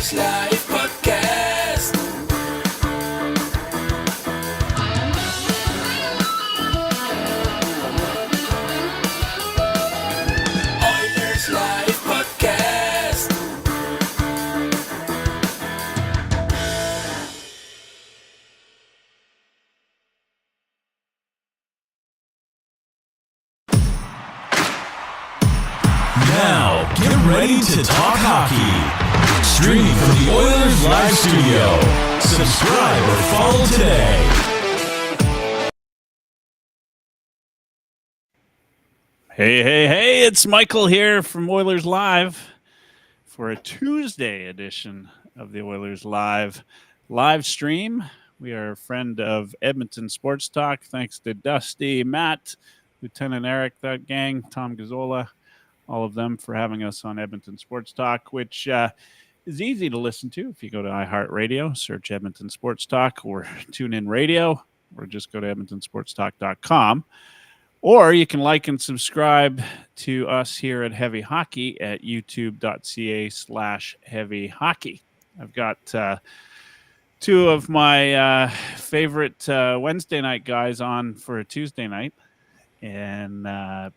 Oilerslive podcast. Oilerslive podcast. Now, get ready to talk hockey. Streaming from the Oilers Live Studio. Subscribe or follow today. Hey, it's Michael here from Oilers Live for a Tuesday edition of the Oilers Live stream. We are a friend of Edmonton Sports Talk. Thanks to Dusty, Matt, Lieutenant Eric, that gang, Tom Gazzola, all of them for having us on Edmonton Sports Talk, which is easy to listen to if you go to iHeartRadio, search Edmonton Sports Talk, or tune in radio, or just go to edmontonsportstalk.com. Or you can like and subscribe to us here at Heavy Hockey at youtube.ca/Heavy Hockey. I've got two of my favorite Wednesday night guys on for a Tuesday night. And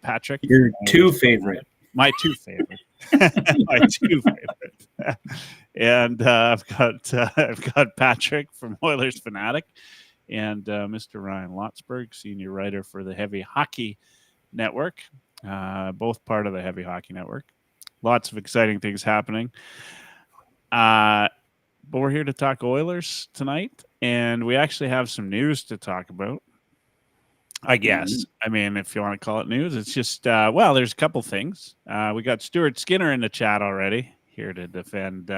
Patrick. Your two favorite. My two favorite. My two favorite. And I've got Patrick from Oilers Fanatic and Mr. Ryan Lotsberg, senior writer for the Heavy Hockey Network, both part of the Heavy Hockey Network. Lots of exciting things happening. But we're here to talk Oilers tonight, and we actually have some news to talk about. I guess. I mean, if you want to call it news, it's just, there's a couple things. We got Stuart Skinner in the chat already, here to defend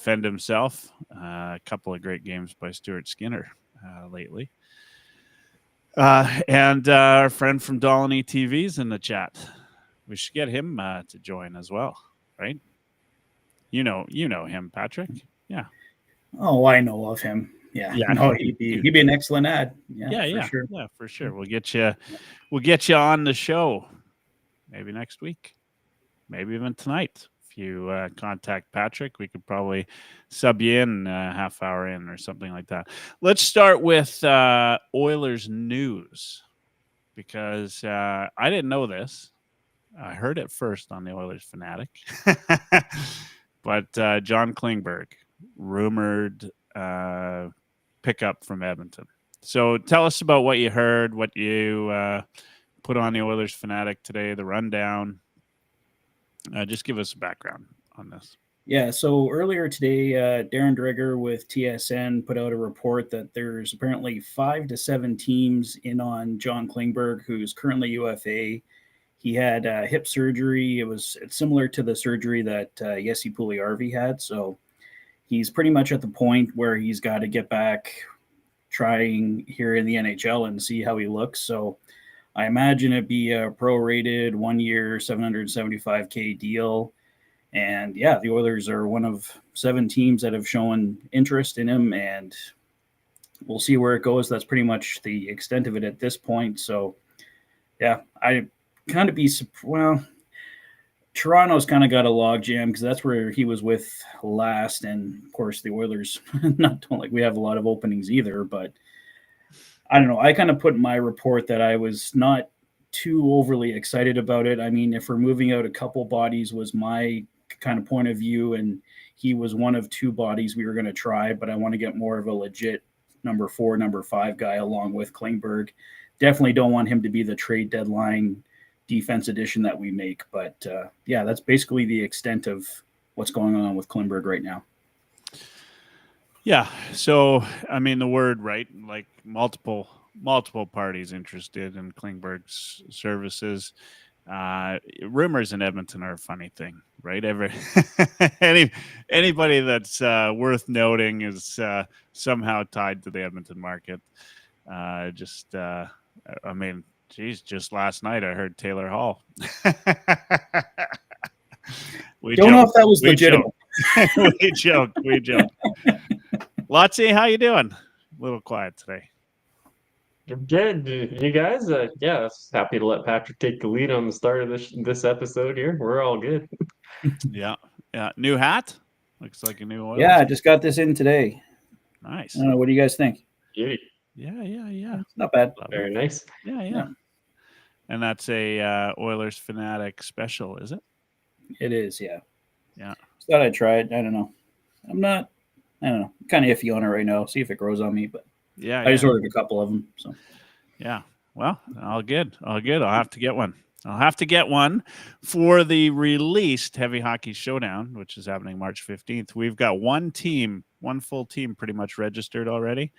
himself. A couple of great games by Stuart Skinner lately. And our friend from Dolany TV's in the chat. We should get him to join as well, right? You know him, Patrick. Yeah. Oh, I know of him. Yeah. No, he'd be an excellent ad. Yeah, for sure. We'll get you on the show maybe next week, maybe even tonight. If you contact Patrick, we could probably sub you in a half hour in or something like that. Let's start with Oilers news, because I didn't know this. I heard it first on the Oilers Fanatic. But John Klinberg, rumored pickup from Edmonton. So tell us about what you heard, what you put on the Oilers Fanatic today, the rundown. Just give us a background on this. Yeah, so earlier today, Darren Dreger with TSN put out a report that there's apparently 5 to 7 teams in on John Klingberg, who's currently UFA. He had hip surgery. It's similar to the surgery that Jesse Puljujärvi had. So he's pretty much at the point where he's got to get back trying here in the NHL and see how he looks. So I imagine it'd be a prorated 1 year, $775K deal. And yeah, the Oilers are one of 7 teams that have shown interest in him, and we'll see where it goes. That's pretty much the extent of it at this point. So yeah, I kind of Toronto's kind of got a log jam because that's where he was with last. And of course the Oilers don't like we have a lot of openings either, but I don't know. I kind of put in my report that I was not too overly excited about it. I mean, if we're moving out a couple bodies was my kind of point of view, and he was one of 2 bodies we were going to try, but I want to get more of a legit number 4, number 5 guy along with Klingberg. Definitely don't want him to be the trade deadline defense edition that we make. But that's basically the extent of what's going on with Klinberg right now. Yeah. So, I mean, the word, right? Like multiple parties interested in Klingberg's services. Rumors in Edmonton are a funny thing, right? Anybody that's worth noting is somehow tied to the Edmonton market. Just last night I heard Taylor Hall. We don't know if that was legitimate. We joked. Lotsy, how you doing? A little quiet today. Good. You guys, happy to let Patrick take the lead on the start of this episode here. We're all good. Yeah. New hat? Looks like a new Oilers. Yeah, I just got this in today. Nice. I don't know. What do you guys think? Beauty. Yeah. It's not bad. Love it. Very nice. Yeah. And that's a Oilers Fanatic special, is it? It is, yeah. Yeah. Just thought I'd try it. I don't know. I don't know. I'm kind of iffy on it right now. See if it grows on me. But Yeah. I just ordered a couple of them. So Yeah. Well, all good. I'll have to get one. For the released Heavy Hockey Showdown, which is happening March 15th. We've got one full team pretty much registered already.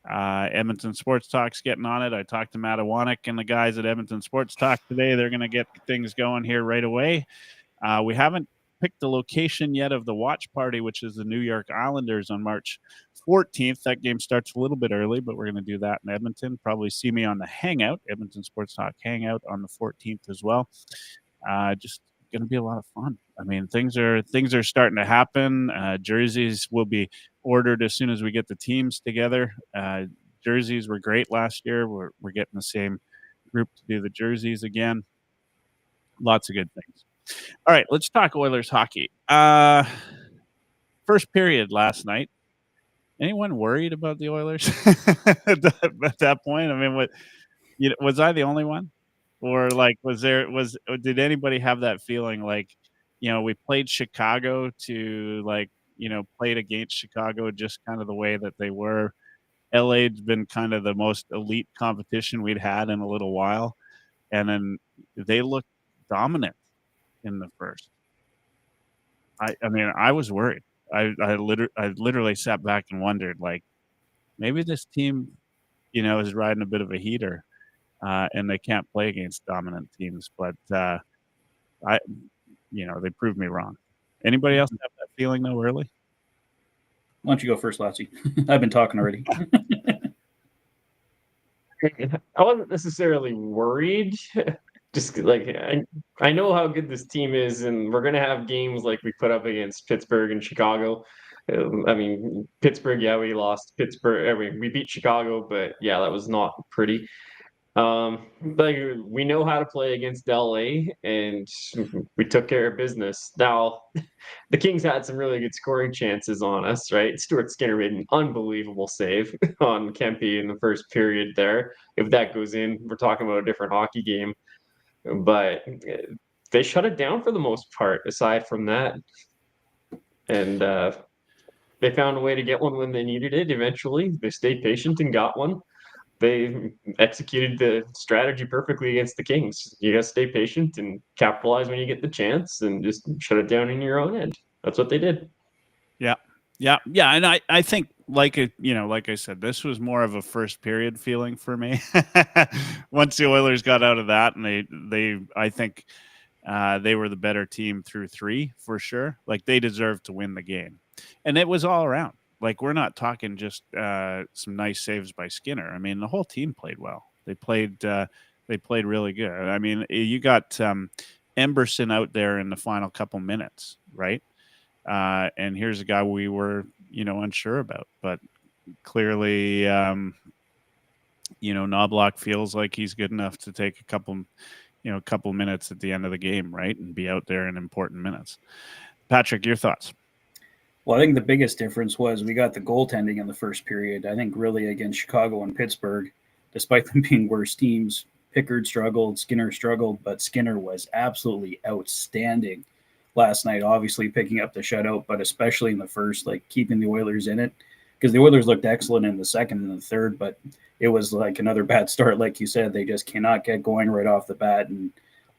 Edmonton Sports Talk's getting on it. I talked to Matt Iwanek and the guys at Edmonton Sports Talk today. They're going to get things going here right away. We haven't picked the location yet of the watch party, which is the New York Islanders on March 14th. That game starts a little bit early, but we're going to do that in Edmonton. Probably see me on the Hangout, Edmonton Sports Talk Hangout on the 14th as well. Just going to be a lot of fun. I mean, things are starting to happen. Jerseys will be ordered as soon as we get the teams together. Jerseys were great last year. We're getting the same group to do the jerseys again. Lots of good things. All right, let's talk Oilers hockey. First period last night. Anyone worried about the Oilers at that point? I mean, was I the only one, or like did anybody have that feeling like, we played Chicago to played against Chicago just kind of the way that they were. LA's been kind of the most elite competition we'd had in a little while, and then they looked dominant in the first. I mean, I was worried. I literally sat back and wondered, like, maybe this team, is riding a bit of a heater, and they can't play against dominant teams. But they proved me wrong. Anybody else have that feeling though early? why don't you go first, Lassie? I've been talking already. I wasn't necessarily worried. Just like I know how good this team is, and we're gonna have games like we put up against Pittsburgh and Chicago. I mean, Pittsburgh, yeah, we lost. Pittsburgh, we beat Chicago, but yeah, that was not pretty. Like we know how to play against LA, and we took care of business. Now, the Kings had some really good scoring chances on us, right? Stuart Skinner made an unbelievable save on Kempe in the first period there. If that goes in, we're talking about a different hockey game. But they shut it down for the most part, aside from that. And they found a way to get one when they needed it eventually. They stayed patient and got one. They executed the strategy perfectly against the Kings. You got to stay patient and capitalize when you get the chance and just shut it down in your own end. That's what they did. Yeah. And I think, like I said, this was more of a first period feeling for me. Once the Oilers got out of that, and I think they were the better team through three for sure. Like, they deserved to win the game, and it was all around. Like, we're not talking just some nice saves by Skinner. I mean, the whole team played well. They played really good. I mean, you got Emberson out there in the final couple minutes, right? And here's a guy we were, unsure about, but clearly, Knobloch feels like he's good enough to take a couple minutes at the end of the game, right, and be out there in important minutes. Patrick, your thoughts? Well, I think the biggest difference was we got the goaltending in the first period. I think really against Chicago and Pittsburgh, despite them being worse teams, Pickard struggled, Skinner struggled, but Skinner was absolutely outstanding last night, obviously picking up the shutout, but especially in the first, like keeping the Oilers in it, because the Oilers looked excellent in the second and the third, but it was like another bad start. Like you said, they just cannot get going right off the bat. And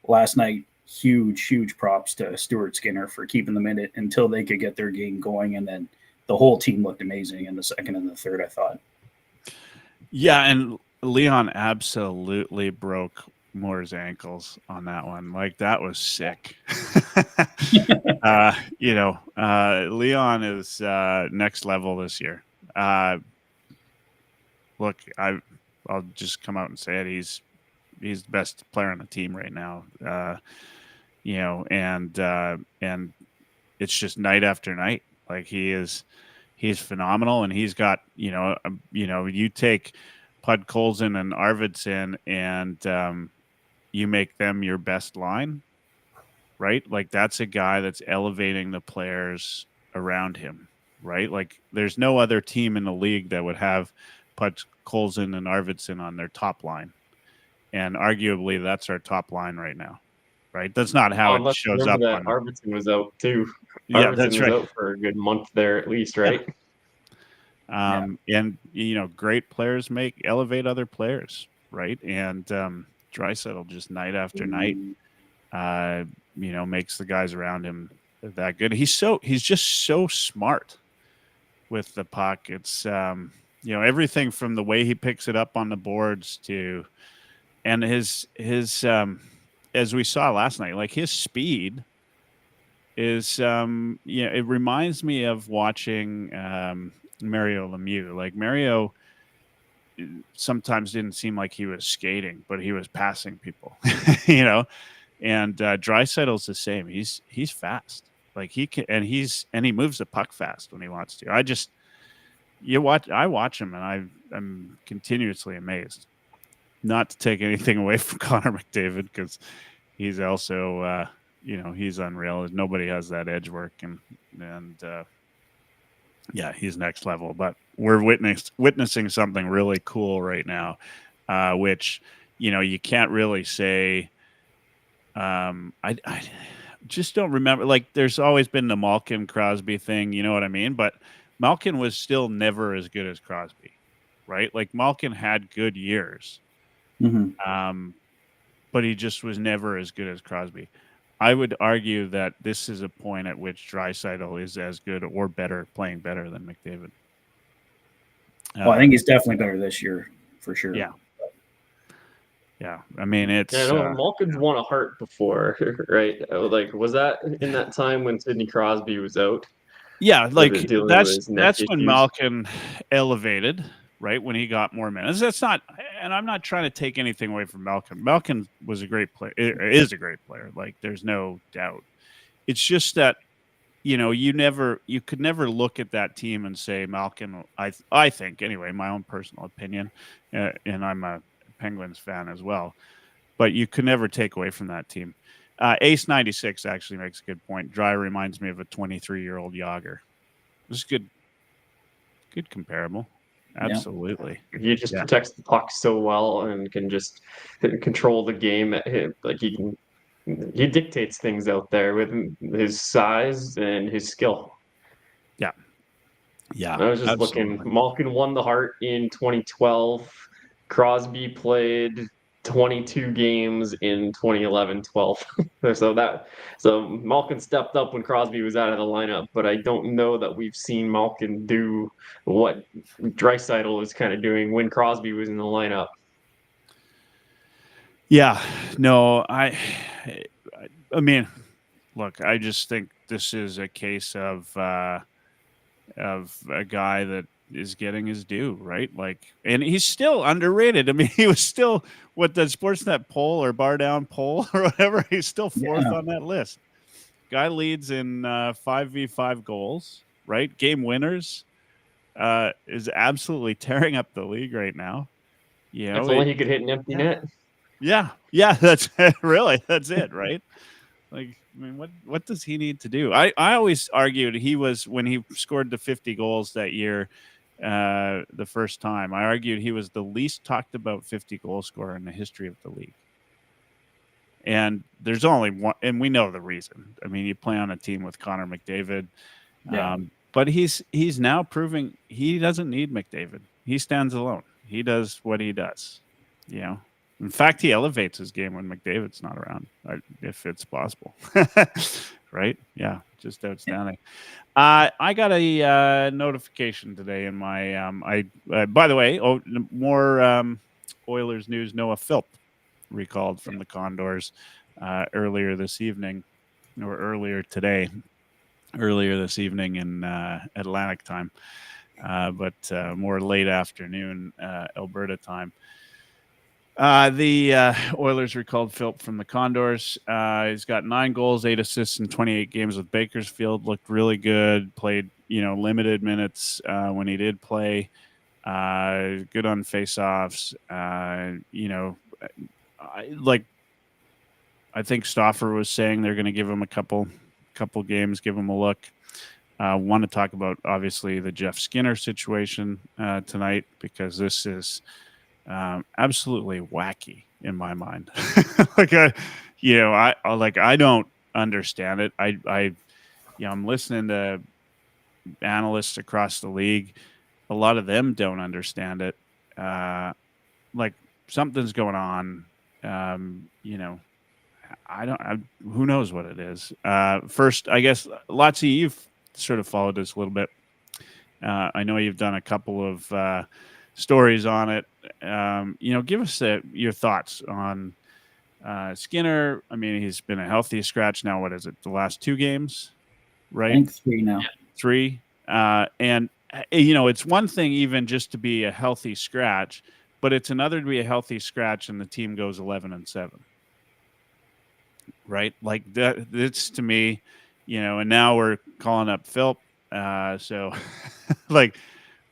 last night, huge props to Stuart Skinner for keeping them in it until they could get their game going. And then the whole team looked amazing in the second and the third, I thought. Yeah, and Leon absolutely broke Moore's ankles on that one. Like, that was sick. Leon is next level this year. Look, I'll just come out and say it. He's the best player on the team right now. And it's just night after night. Like, he's phenomenal, and he's got, you take Podkolzin and Arvidsson and you make them your best line, right? Like, that's a guy that's elevating the players around him, right? Like there's no other team in the league that would have put Colson and Arvidsson on their top line. And arguably that's our top line right now, right? That's not how it Let's shows remember up that on. Arvidsson was out too. Yeah, Arvidsson that's was right. out for a good month there at least, right? And great players elevate other players, right? And Draisaitl just night after night, makes the guys around him that good. He's just so smart with the puck. It's everything from the way he picks it up on the boards and his as we saw last night, like his speed is it reminds me of watching Mario Lemieux. Like Mario sometimes didn't seem like he was skating, but he was passing people, And Draisaitl's the same. He's fast. Like he can, and he moves the puck fast when he wants to. I watch him, and I'm continuously amazed. Not to take anything away from Connor McDavid, because he's also he's unreal. Nobody has that edge work, and he's next level. But we're witnessing something really cool right now, which you can't really say. I just don't remember. Like, there's always been the Malkin Crosby thing, you know what I mean? But Malkin was still never as good as Crosby, right? Like Malkin had good years, but he just was never as good as Crosby. I would argue that this is a point at which Draisaitl is as good or better, playing better than McDavid. Well, I think he's definitely better this year, for sure. Yeah. Yeah, I mean, it's... Malkin's won a Hart before, right? Like, was that in that time when Sidney Crosby was out? Yeah, like that's issues? when Malkin elevated, right? When he got more minutes. That's not, and I'm not trying to take anything away from Malkin. Malkin was a great player. Is a great player. Like, there's no doubt. It's just that, you could never look at that team and say Malkin. I think anyway, my own personal opinion, and I'm a Penguins fan as well, but you could never take away from that team. Ace 96 actually makes a good point. Dry reminds me of a 23-year-old Yager. This is good comparable. Absolutely. He just protects the puck so well and can just control the game. Like he dictates things out there with his size and his skill. Yeah. I was just looking. Malkin won the Hart in 2012. Crosby played 22 games in 2011-12. so Malkin stepped up when Crosby was out of the lineup, but I don't know that we've seen Malkin do what Draisaitl is kind of doing when Crosby was in the lineup. Yeah, no, I mean, look, I just think this is a case of a guy that is getting his due, right? Like, and he's still underrated. I mean, he was still what the Sportsnet poll or Bar Down poll or whatever. He's still fourth on that list. Guy leads in 5v5 goals, right? Game winners, is absolutely tearing up the league right now. If only he could hit an empty net. Yeah, that's really, that's it, right? Like, I mean, what does he need to do? I always argued when he scored the 50 goals that year, the first time, I argued he was the least talked about 50 goal scorer in the history of the league. And there's only one, and we know the reason. I mean, you play on a team with Connor McDavid, but he's now proving he doesn't need McDavid. He stands alone. He does what he does. In fact, he elevates his game when McDavid's not around, if it's possible. Right? Yeah, just outstanding. I got a notification today in my by the way, more Oilers news. Noah Philp recalled from the Condors earlier this evening in Atlantic time, but more late afternoon Alberta time. The Oilers recalled Philp from the Condors. He's got 9 goals, 8 assists in 28 games with Bakersfield. Looked really good. Played, limited minutes when he did play. Good on faceoffs. I think Stauffer was saying they're going to give him a couple games, give him a look. Want to talk about obviously the Jeff Skinner situation tonight, because this is absolutely wacky in my mind. Like I don't understand it. I'm listening to analysts across the league. A lot of them don't understand it. Like something's going on. Who knows what it is? First, I guess, Lotsie, you've sort of followed this a little bit. I know you've done a couple of stories on it. Give us your thoughts on Skinner. I mean, he's been a healthy scratch now. What is it? The last 2 games, I right? think 3 now. 3. And it's one thing even just to be a healthy scratch, but it's another to be a healthy scratch and the team goes 11-7. Right? Like that. It's to me, and now we're calling up Philp. So, like,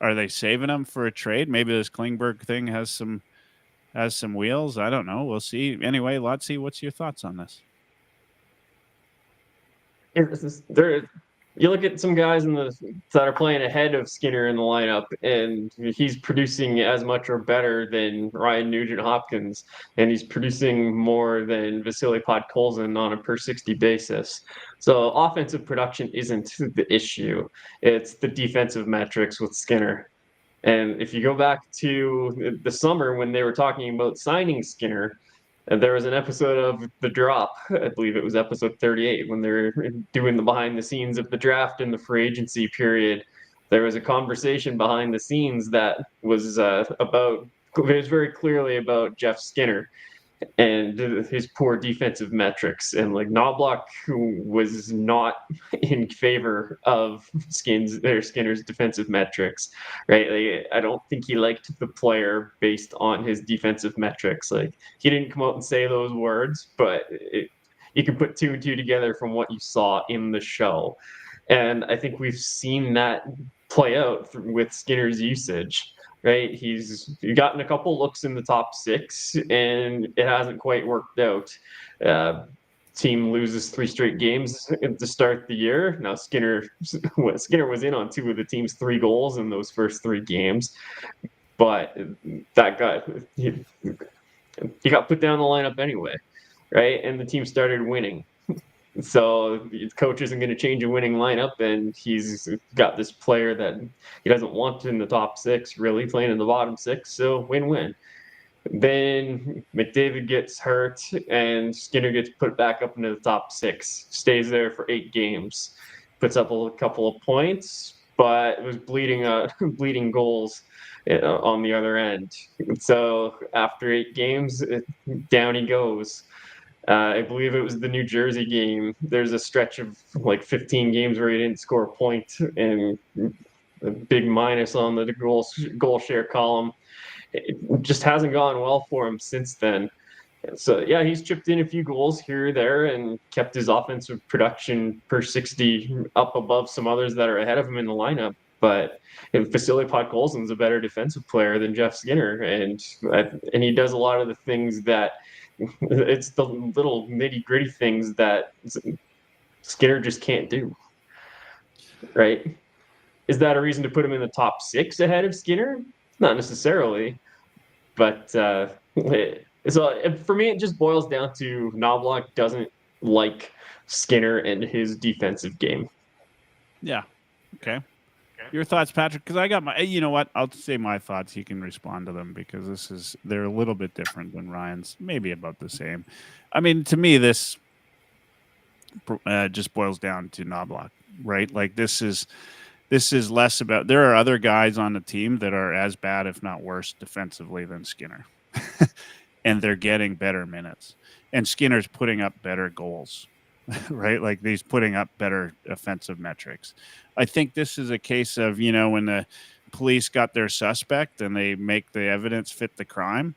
are they saving him for a trade? Maybe this Klinberg thing has some wheels. I don't know. We'll see. Anyway, Lotsie, what's your thoughts on this? You look at some guys that are playing ahead of Skinner in the lineup, and he's producing as much or better than Ryan Nugent-Hopkins, and he's producing more than Vasily Podkolzin on a per 60 basis. So offensive production isn't the issue; it's the defensive metrics with Skinner. And if you go back to the summer when they were talking about signing Skinner, there was an episode of The Drop, I believe it was episode 38, when they were doing the behind the scenes of the draft and the free agency period. There was a conversation behind the scenes that was it was very clearly about Jeff Skinner and his poor defensive metrics. And like Knobloch, who was not in favor of Skinner's defensive metrics, right? Like, I don't think he liked the player based on his defensive metrics. Like he didn't come out and say those words, but you can put 2 and 2 together from what you saw in the show. And I think we've seen that play out with Skinner's usage. Right, he's gotten a couple looks in the top 6, and it hasn't quite worked out. Team loses 3 straight games to start the year. Now Skinner was in on 2 of the team's 3 goals in those first 3 games, but that he got put down the lineup anyway, right? And the team started winning. So the coach isn't going to change a winning lineup, and he's got this player that he doesn't want in the top 6, really playing in the bottom 6. So win-win. Then McDavid gets hurt, and Skinner gets put back up into the top 6. Stays there for 8 games, puts up a couple of points, but it was bleeding goals on the other end. So after 8 games, down he goes. I believe it was the New Jersey game. There's a stretch of like 15 games where he didn't score a point, and a big minus on the goal share column. It just hasn't gone well for him since then. So yeah, he's chipped in a few goals here or there and kept his offensive production per 60 up above some others that are ahead of him in the lineup. But Vasily Podkolzin's a better defensive player than Jeff Skinner, and he does a lot of the things that. It's the little nitty-gritty things that Skinner just can't do, right? Is that a reason to put him in the top 6 ahead of Skinner? Not necessarily, but so for me, it just boils down to Knobloch doesn't like Skinner and his defensive game. Yeah. Okay. Your thoughts, Patrick? Because I got my. You know what? I'll say my thoughts. You can respond to them because they're a little bit different than Ryan's. Maybe about the same. I mean, to me, this just boils down to Knobloch, right? Like this is less about. There are other guys on the team that are as bad, if not worse, defensively than Skinner, and they're getting better minutes. And Skinner's putting up better goals. Right? Like he's putting up better offensive metrics. I think this is a case of, when the police got their suspect and they make the evidence fit the crime,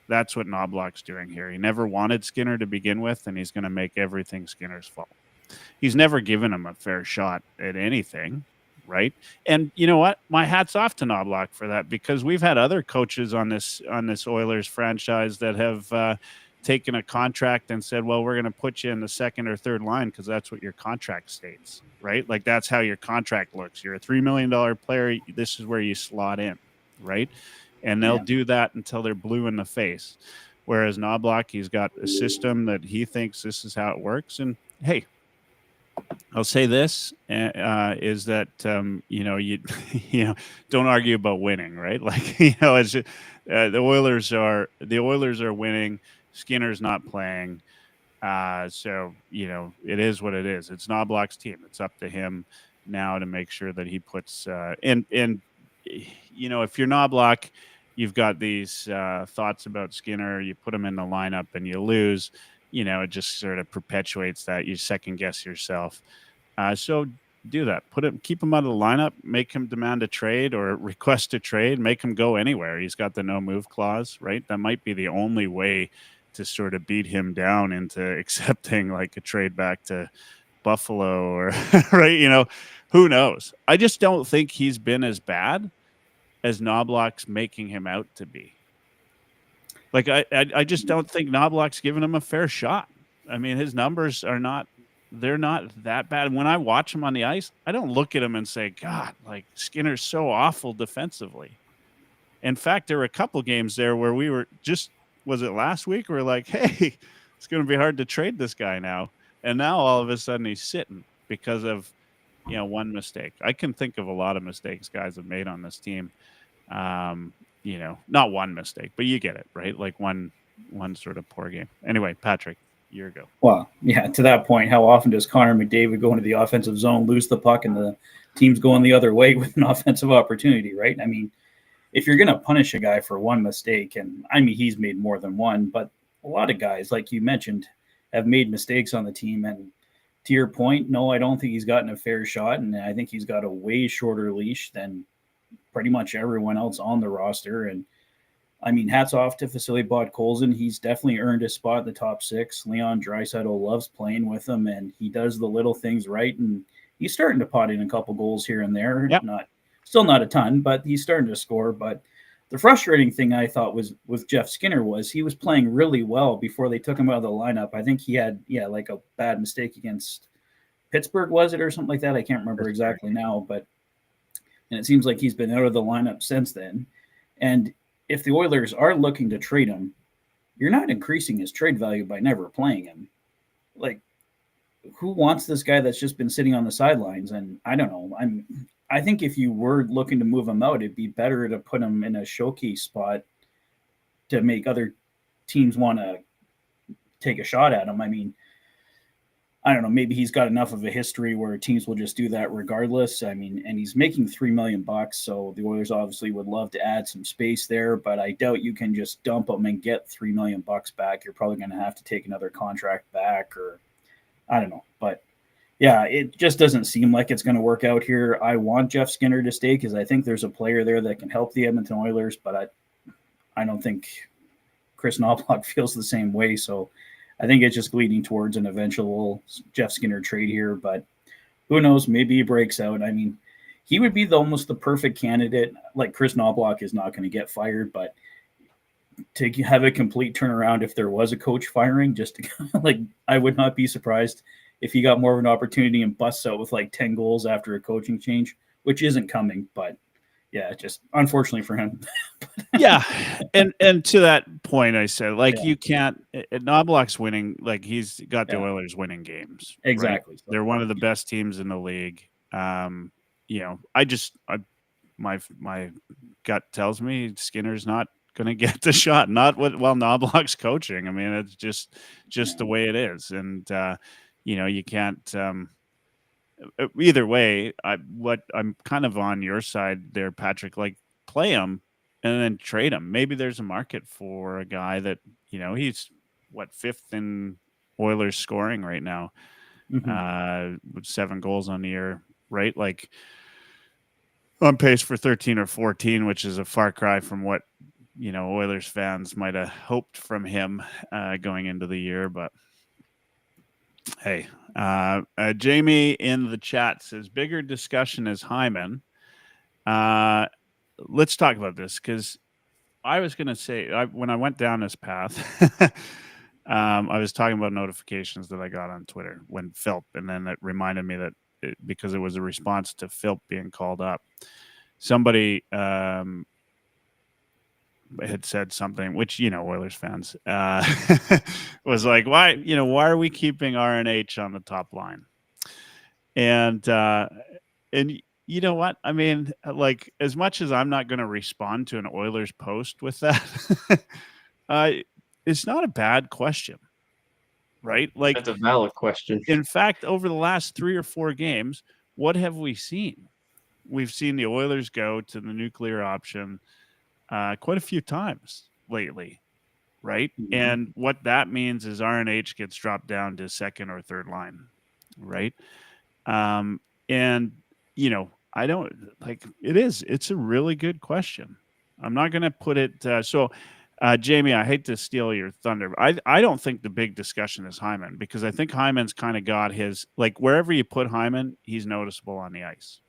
that's what Knobloch's doing here. He never wanted Skinner to begin with, and he's going to make everything Skinner's fault. He's never given him a fair shot at anything, right? And you know what? My hat's off to Knobloch for that, because we've had other coaches on this Oilers franchise that have taken a contract and said, well, we're going to put you in the second or third line because that's what your contract states, right? Like that's how your contract looks. You're a $3 million player. This is where you slot in, right? And they'll do that until they're blue in the face. Whereas Knoblauch, he's got a system that he thinks this is how it works. And hey, I'll say this is that you don't argue about winning, right? Like it's just, the Oilers are winning. Skinner's not playing, so it is what it is. It's Knoblauch's team. It's up to him now to make sure that he puts and if you're Knoblauch, you've got these thoughts about Skinner. You put him in the lineup and you lose. It just sort of perpetuates that. You second guess yourself. So do that. Keep him out of the lineup. Make him demand a trade or request a trade. Make him go anywhere. He's got the no move clause, right? That might be the only way to sort of beat him down into accepting like a trade back to Buffalo or right. Who knows? I just don't think he's been as bad as Knoblauch's making him out to be. Like I just don't think Knoblauch's given him a fair shot. I mean, his numbers they're not that bad. When I watch him on the ice, I don't look at him and say, God, like Skinner's so awful defensively. In fact, there were a couple games there where we were was it last week? We're like, hey, it's going to be hard to trade this guy now. And now all of a sudden he's sitting because of, one mistake. I can think of a lot of mistakes guys have made on this team. Not one mistake, but you get it, right? Like one sort of poor game. Anyway, Patrick, year ago. Well, yeah, to that point, how often does Connor McDavid go into the offensive zone, lose the puck, and the team's going the other way with an offensive opportunity, right? I mean, if you're going to punish a guy for one mistake, and I mean, he's made more than one, but a lot of guys, like you mentioned, have made mistakes on the team. And to your point, no, I don't think he's gotten a fair shot. And I think he's got a way shorter leash than pretty much everyone else on the roster. And I mean, hats off to Vasily Podkolzin. He's definitely earned a spot in the top six. Leon Draisaitl loves playing with him, and he does the little things right. And he's starting to pot in a couple goals here and there. Yep. Still not a ton, but he's starting to score. But the frustrating thing I thought was with Jeff Skinner was he was playing really well before they took him out of the lineup. I think he had, like a bad mistake against Pittsburgh, was it, or something like that? I can't remember exactly now, and it seems like he's been out of the lineup since then. And if the Oilers are looking to trade him, you're not increasing his trade value by never playing him. Like, who wants this guy that's just been sitting on the sidelines? And I don't know. I think if you were looking to move him out, it'd be better to put him in a showcase spot to make other teams want to take a shot at him. I mean, I don't know. Maybe he's got enough of a history where teams will just do that regardless. I mean, and he's making $3 million, so the Oilers obviously would love to add some space there. But I doubt you can just dump him and get $3 million back. You're probably going to have to take another contract back, or I don't know. But yeah, it just doesn't seem like it's going to work out here. I want Jeff Skinner to stay because I think there's a player there that can help the Edmonton Oilers, but I don't think Chris Knoblauch feels the same way. So I think it's just leading towards an eventual Jeff Skinner trade here, but who knows? Maybe he breaks out. I mean, he would be almost the perfect candidate. Like, Chris Knoblauch is not going to get fired, but to have a complete turnaround if there was a coach firing, just to, I would not be surprised if he got more of an opportunity and busts out with 10 goals after a coaching change, which isn't coming, but yeah, just unfortunately for him. Yeah. And to that point, I said, you can't, Knoblauch's winning, he's got the Oilers winning games. Exactly. Right? They're one of the best teams in the league. My gut tells me Skinner's not going to get the shot, not while Knoblauch's coaching. I mean, it's just the way it is. And, you can't, either way, I'm kind of on your side there, Patrick, play him and then trade him. Maybe there's a market for a guy that, he's fifth in Oilers scoring right now, with 7 goals on the year, right? On pace for 13 or 14, which is a far cry from what, Oilers fans might have hoped from him going into the year. But hey, Jamie in the chat says bigger discussion is Hyman. Let's talk about this because I was going to say when I went down this path, I was talking about notifications that I got on Twitter when Philp, and then it reminded me that because it was a response to Philp being called up, somebody had said something, which, Oilers fans was like, why are we keeping RNH on the top line? And you know what? I mean, like, as much as I'm not going to respond to an Oilers post with that, it's not a bad question, right? Like, That's a valid question. in fact, over the last 3 or 4 games, what have we seen? We've seen the Oilers go to the nuclear option quite a few times lately, right? Mhm. And what that means is RNH gets dropped down to second or third line, right? And I don't it's a really good question. I'm not going to put it Jamie, I hate to steal your thunder. I don't think the big discussion is Hyman, because I think Hyman's kind of got his, like, wherever you put Hyman, he's noticeable on the ice,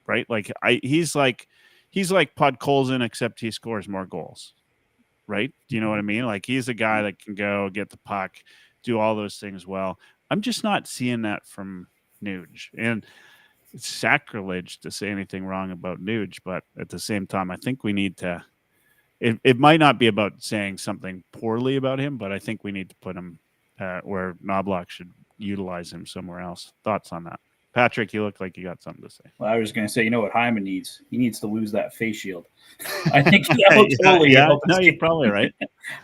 right? Like he's like Podkolzin, except he scores more goals, right? Do you know what I mean? Like, he's a guy that can go get the puck, do all those things well. I'm just not seeing that from Nuge, and it's sacrilege to say anything wrong about Nuge, but at the same time, I think we need to. It might not be about saying something poorly about him, but I think we need to put him where Knobloch should utilize him somewhere else. Thoughts on that? Patrick, you look like you got something to say. Well, I was going to say, you know what Hyman needs? He needs to lose that face shield. I think that will totally help No, his you're game. probably right.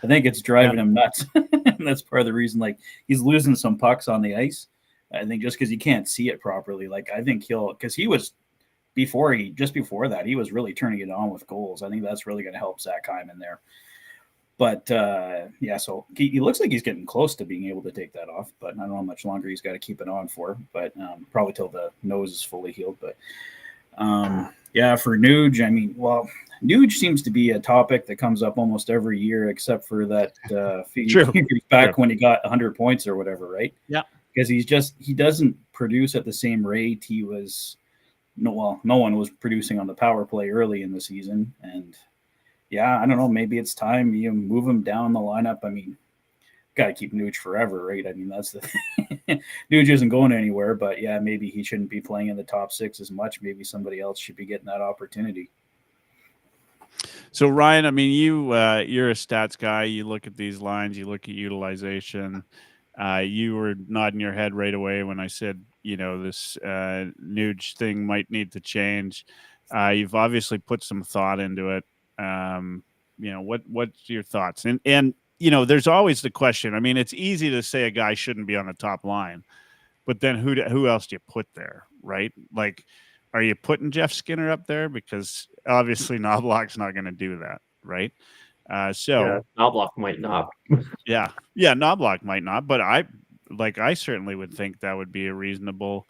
I think it's driving him nuts. And that's part of the reason. Like, he's losing some pucks on the ice. I think just because he can't see it properly. Like, I think because he was before that, he was really turning it on with goals. I think that's really going to help Zach Hyman there. But so he looks like he's getting close to being able to take that off, but I don't know how much longer he's got to keep it on for, but probably till the nose is fully healed. But for Nuge, I mean, well, Nuge seems to be a topic that comes up almost every year, except for that few years back when he got 100 points or whatever, right? Yeah. Because he doesn't produce at the same rate he was. No one was producing on the power play early in the season, and I don't know. Maybe it's time you move him down the lineup. I mean, got to keep Nuge forever, right? I mean, that's the thing. Nuge isn't going anywhere, but maybe he shouldn't be playing in the top 6 as much. Maybe somebody else should be getting that opportunity. So Ryan, I mean, you're a stats guy. You look at these lines, you look at utilization. You were nodding your head right away when I said, this Nuge thing might need to change. You've obviously put some thought into it. What's your thoughts? And there's always the question. I mean, it's easy to say a guy shouldn't be on the top line, but then who else do you put there, right? Like, are you putting Jeff Skinner up there? Because obviously Knobloch's not going to do that, right? Knobloch might not. Knobloch might not, but I certainly would think that would be a reasonable.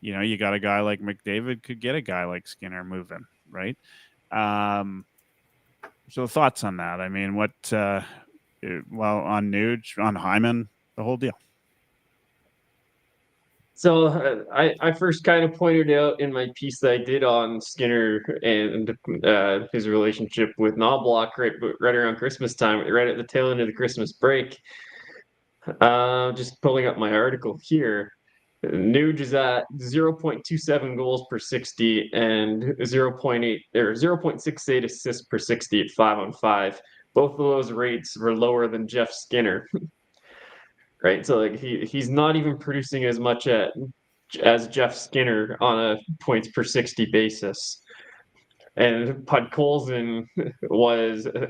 You got a guy like McDavid could get a guy like Skinner moving, right? So thoughts on that? I mean, on Nuge, on Hyman, the whole deal. So I first kind of pointed out in my piece that I did on Skinner and his relationship with Knobloch right around Christmas time, right at the tail end of the Christmas break. Just pulling up my article here. Nuge is at 0.27 goals per 60 and 0.68 assists per 60 at 5-on-5. Both of those rates were lower than Jeff Skinner. Right, so like he's not even producing as much as Jeff Skinner on a points per 60 basis. And Podkolzin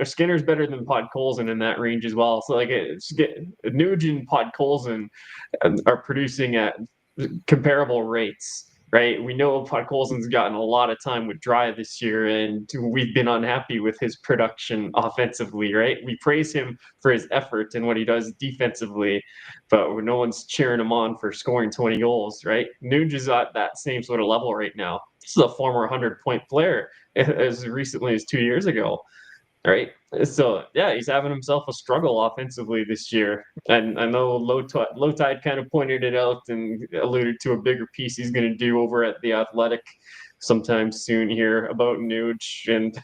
Skinner's better than Podkolzin in that range as well. So like Nuge and Podkolzin are producing at comparable rates, right? We know Podkolzin's gotten a lot of time with Dry this year, and we've been unhappy with his production offensively, right? We praise him for his effort and what he does defensively, but no one's cheering him on for scoring 20 goals, right? Nuge is at that same sort of level right now. This is a former 100-point player as recently as 2 years ago. Right. So, he's having himself a struggle offensively this year. And I know Low Tide kind of pointed it out and alluded to a bigger piece he's going to do over at The Athletic sometime soon here about Nuge. And,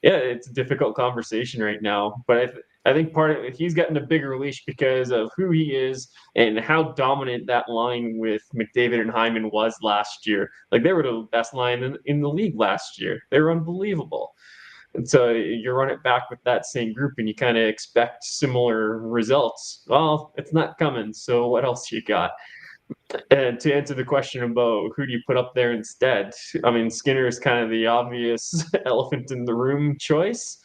it's a difficult conversation right now. But I think part of it, he's gotten a bigger leash because of who he is and how dominant that line with McDavid and Hyman was last year. Like, they were the best line in the league last year. They were unbelievable. And so you run it back with that same group and you kind of expect similar results. Well, it's not coming. So what else you got? And to answer the question about who do you put up there instead, I mean, Skinner is kind of the obvious elephant in the room choice.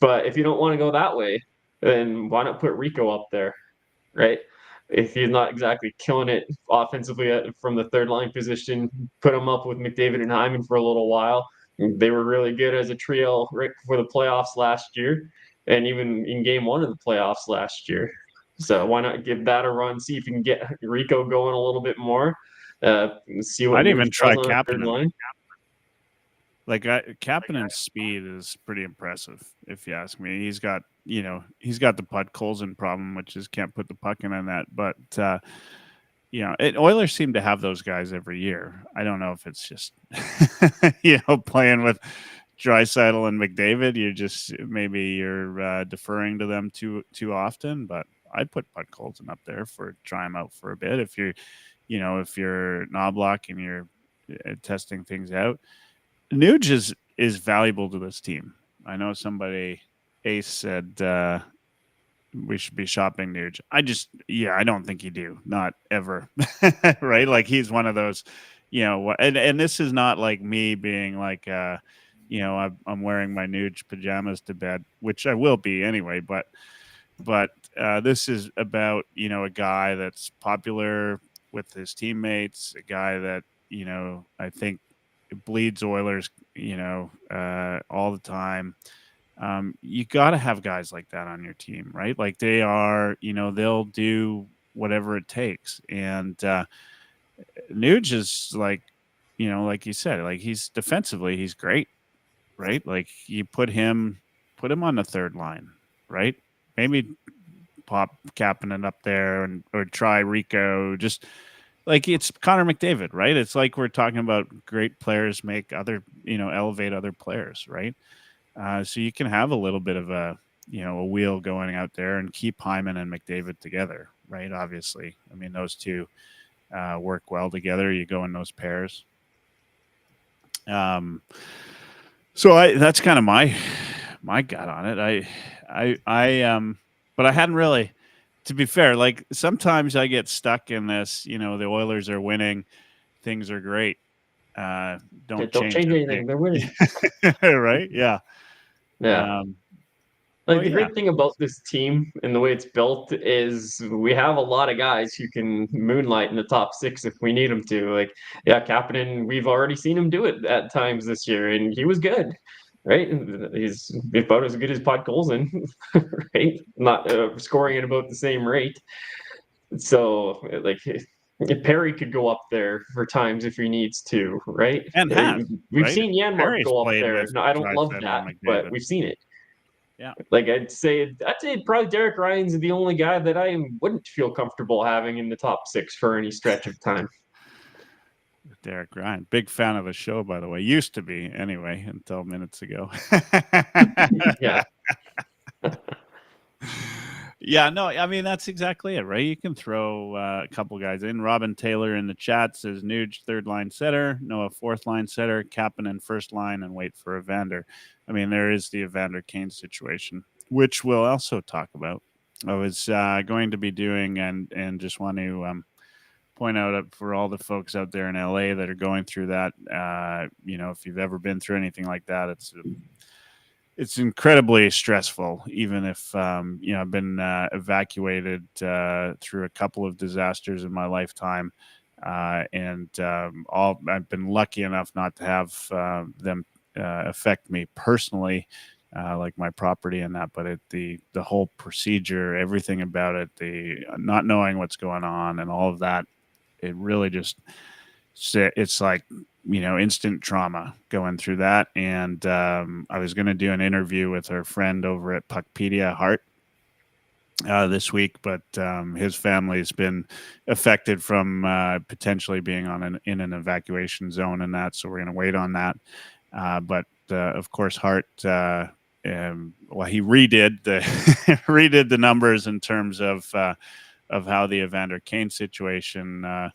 But if you don't want to go that way, then why not put Rico up there, right? If he's not exactly killing it offensively from the third line position, put him up with McDavid and Hyman for a little while. They were really good as a trio right before the playoffs last year, and even in game one of the playoffs last year. So why not give that a run? See if you can get Rico going a little bit more. See what I'd even Nuge try does on the third Kapanen. line. Like Kapanen's speed is pretty impressive, if you ask me. He's got the puck Colson problem, which is can't put the puck in on that. But Oilers seem to have those guys every year. I don't know if it's just playing with Draisaitl and McDavid. You're deferring to them too often. But I'd put Puck Colson up there try him out for a bit. If you're Knobloch and you're testing things out. Nuge is valuable to this team. I know Ace said we should be shopping Nuge. I don't think you do. Not ever. Right? Like, he's one of those, and this is not like me being like, I'm wearing my Nuge pajamas to bed, which I will be anyway. But this is about, a guy that's popular with his teammates, a guy that, I think bleeds Oilers, all the time. You got to have guys like that on your team, right? Like, they are, they'll do whatever it takes. And Nuge is like you said, like, he's defensively, he's great, right? Like, you put him on the third line, right? Maybe pop Kapanen up there or try Rico. Just like, it's Connor McDavid, right? It's like we're talking about great players make other, elevate other players, right? So you can have a little bit of a wheel going out there and keep Hyman and McDavid together, right? Obviously, I mean, those two work well together. You go in those pairs. So that's kind of my gut on it. But I hadn't really. To be fair, like, sometimes I get stuck in this, the Oilers are winning, things are great. Don't change anything. They're winning. Right? Yeah. Yeah. The great thing about this team and the way it's built is we have a lot of guys who can moonlight in the top six if we need them to. Like, Kapanen, we've already seen him do it at times this year, and he was good. Right, he's about as good as Pod Colson, right? Not scoring at about the same rate. So, like, Perry could go up there for times if he needs to, right? And we've right? seen Janmark Perry's go up played there. with No, I don't love Draisaitl that, and but McDavid. we've seen it. Yeah. Like, I'd say probably Derek Ryan's the only guy that I wouldn't feel comfortable having in the top six for any stretch of time. Derek Ryan, big fan of the show, by the way. Used to be, anyway, until minutes ago. Yeah. Yeah, no, I mean, that's exactly it, right? You can throw a couple guys in. Robin Taylor in the chat says Nuge third line setter, Noah fourth line setter, Kapanen first line, and wait for Evander. I mean, there is the Evander Kane situation, which we'll also talk about. I was going to be doing and just want to point out for all the folks out there in LA that are going through that. If you've ever been through anything like that, it's incredibly stressful. Even if I've been evacuated through a couple of disasters in my lifetime, and I've been lucky enough not to have them affect me personally, like my property and that. But the whole procedure, everything about it, the not knowing what's going on, and all of that, it really just, it's like, instant trauma going through that. And I was going to do an interview with our friend over at Puckpedia, Hart, this week, but his family's been affected from potentially being in an evacuation zone and that, so we're going to wait on that. But of course, Hart he redid the redid the numbers in terms of how the Evander Kane situation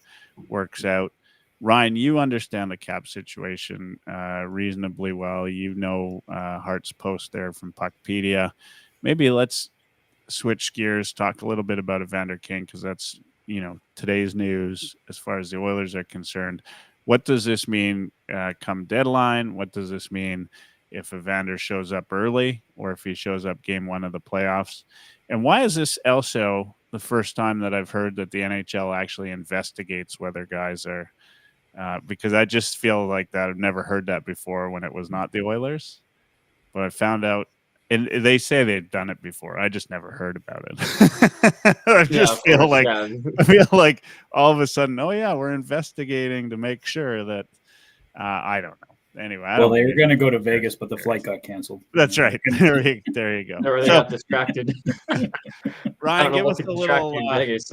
works out. Ryan, you understand the cap situation reasonably well. You know Hart's post there from Puckpedia. Maybe let's switch gears, talk a little bit about Evander Kane, because that's, today's news as far as the Oilers are concerned. What does this mean come deadline? What does this mean if Evander shows up early or if he shows up game one of the playoffs? And why is this also the first time that I've heard that the NHL actually investigates whether guys are because I just feel like that I've never heard that before when it was not the Oilers. But I found out, and they say they've done it before. I just never heard about it. I feel like all of a sudden, oh yeah, we're investigating to make sure that I don't know. Anyway, well, they were going to go to Vegas, but the flight got canceled. That's right. There you go. Or they got distracted. Ryan, give us a little. Vegas.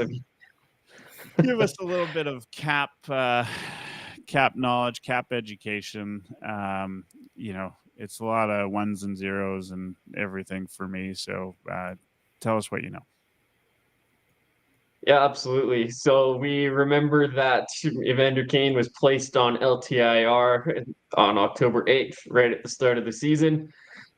Give us a little bit of cap knowledge, cap education. It's a lot of ones and zeros and everything for me. So tell us what you know. Yeah, absolutely. So we remember that Evander Kane was placed on LTIR on October 8th, right at the start of the season.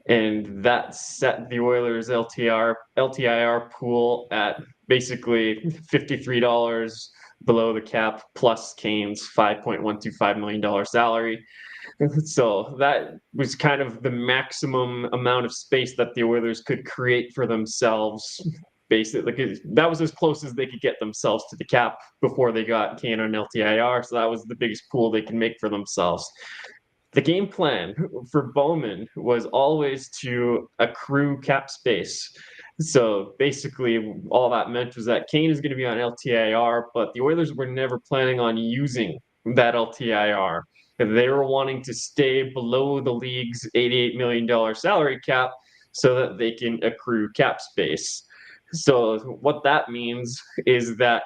And that set the Oilers LTIR pool at basically $53 below the cap plus Kane's $5.125 million salary. So that was kind of the maximum amount of space that the Oilers could create for themselves. Basically, that was as close as they could get themselves to the cap before they got Kane on LTIR. So that was the biggest pool they can make for themselves. The game plan for Bowman was always to accrue cap space. So basically, all that meant was that Kane is going to be on LTIR, but the Oilers were never planning on using that LTIR. They were wanting to stay below the league's $88 million salary cap so that they can accrue cap space. So what that means is that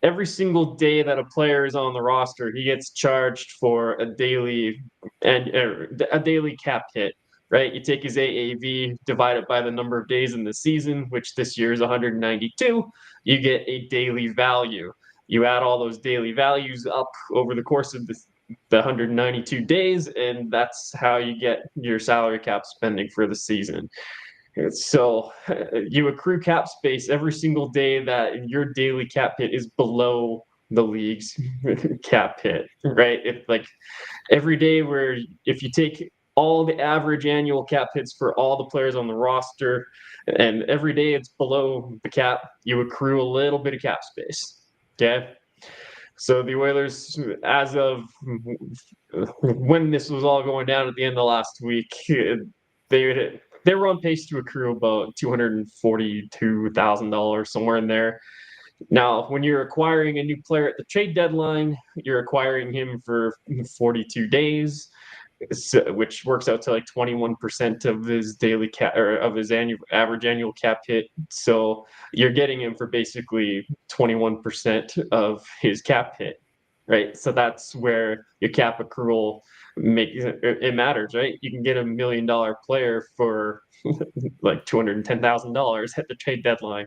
every single day that a player is on the roster, he gets charged for a daily cap hit, right? You take his AAV, divide it by the number of days in the season, which this year is 192, you get a daily value. You add all those daily values up over the course of the 192 days, and that's how you get your salary cap spending for the season. So you accrue cap space every single day that your daily cap hit is below the league's cap hit, right? If like every day if you take all the average annual cap hits for all the players on the roster and every day it's below the cap, you accrue a little bit of cap space. Okay. So the Oilers, as of when this was all going down at the end of last week, they were on pace to accrue about $242,000, somewhere in there. Now, when you're acquiring a new player at the trade deadline, you're acquiring him for 42 days, which works out to like 21% of his daily cap or of his average annual cap hit. So you're getting him for basically 21% of his cap hit, right? So that's where your cap accrual it matters, right? You can get $1 million player for like $210,000 at the trade deadline.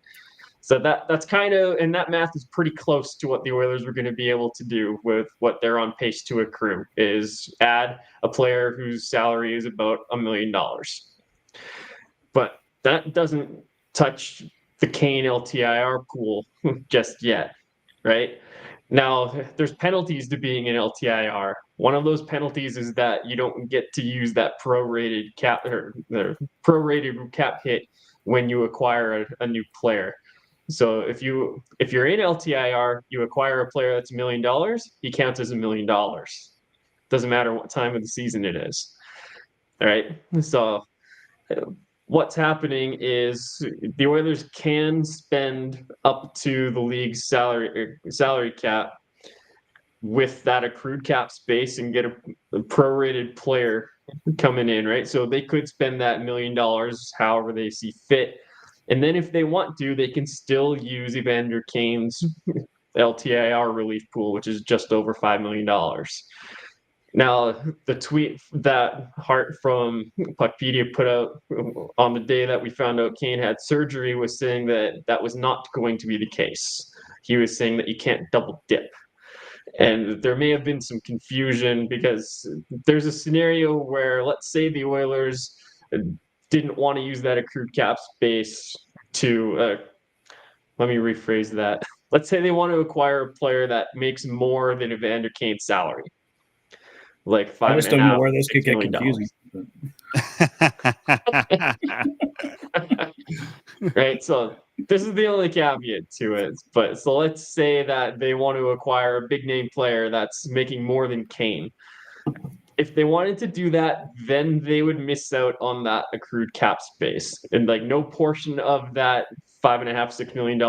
So that's kind of, and that math is pretty close to what the Oilers were going to be able to do with what they're on pace to accrue, is add a player whose salary is about $1 million. But that doesn't touch the Kane LTIR pool just yet, right? Now, there's penalties to being an LTIR. One of those penalties is that you don't get to use that prorated cap hit when you acquire a new player. So if you're in LTIR, you acquire a player that's $1 million, he counts as $1 million. Doesn't matter what time of the season it is. All right. So what's happening is the Oilers can spend up to the league's salary cap with that accrued cap space and get a prorated player coming in, right? So they could spend that $1 million however they see fit. And then if they want to, they can still use Evander Kane's LTIR relief pool, which is just over $5 million. Now, the tweet that Hart from Puckpedia put out on the day that we found out Kane had surgery was saying that that was not going to be the case. He was saying that you can't double dip. And there may have been some confusion because there's a scenario where, let's say, the Oilers didn't want to use that accrued cap space to, let me rephrase that. Let's say they want to acquire a player that makes more than Evander Kane's salary. Like I five just and a don't know half, where this could $6 get million. confusing. Right. So this is the only caveat to it. But so let's say that they want to acquire a big name player that's making more than Kane. If they wanted to do that, then they would miss out on that accrued cap space. And like no portion of that $5.5–6 million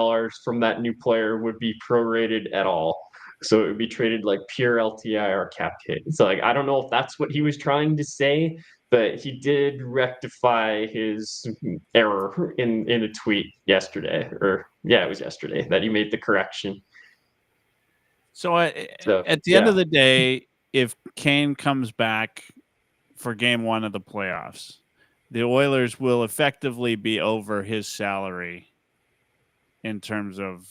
from that new player would be prorated at all. So it would be traded like pure LTIR cap hit. So like I don't know if that's what he was trying to say, but he did rectify his error in a tweet yesterday, or yeah, it was yesterday that he made the correction. So at the end of the day, if Kane comes back for game 1 of the playoffs, the Oilers will effectively be over his salary in terms of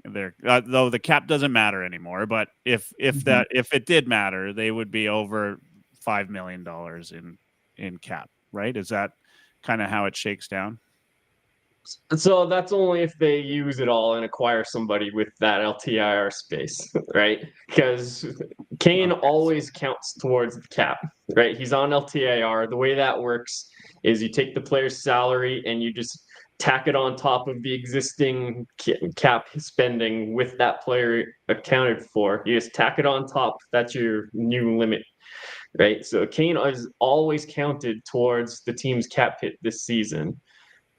their though the cap doesn't matter anymore. But if it did matter, they would be over $5 million in cap, right? Is that kind of how it shakes down? So that's only if they use it all and acquire somebody with that LTIR space, right? Because Kane always counts towards the cap, right? He's on LTIR. The way that works is you take the player's salary and you just tack it on top of the existing cap spending with that player accounted for. You just tack it on top. That's your new limit, right? So Kane is always counted towards the team's cap hit this season.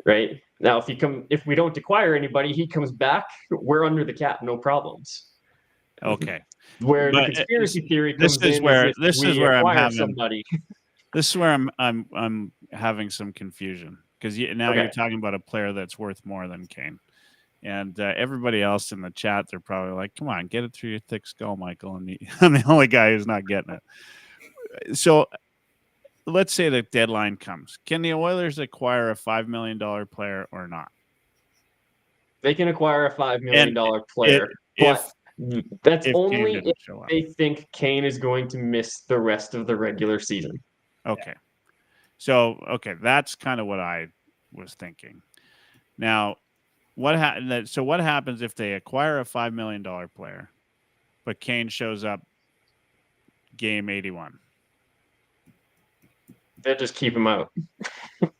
Right now, if we don't acquire anybody, he comes back. We're under the cap, no problems. Okay. Where But the conspiracy theory this comes is in where is if this is we where I'm acquire having somebody. this is where I'm having some confusion because now Okay. you're talking about a player that's worth more than Kane, and everybody else in the chat they're probably like, "Come on, get it through your thick skull, Michael." And I'm the only guy who's not getting it. So let's say the deadline comes. Can the Oilers acquire a $5 million player or not? They can acquire a $5 million player, but that's if only Kane if doesn't show up. they think Kane is going to miss the rest of the regular season. Okay. So, that's kind of what I was thinking. Now, what happens if they acquire a $5 million player, but Kane shows up game 81? They just keep him out.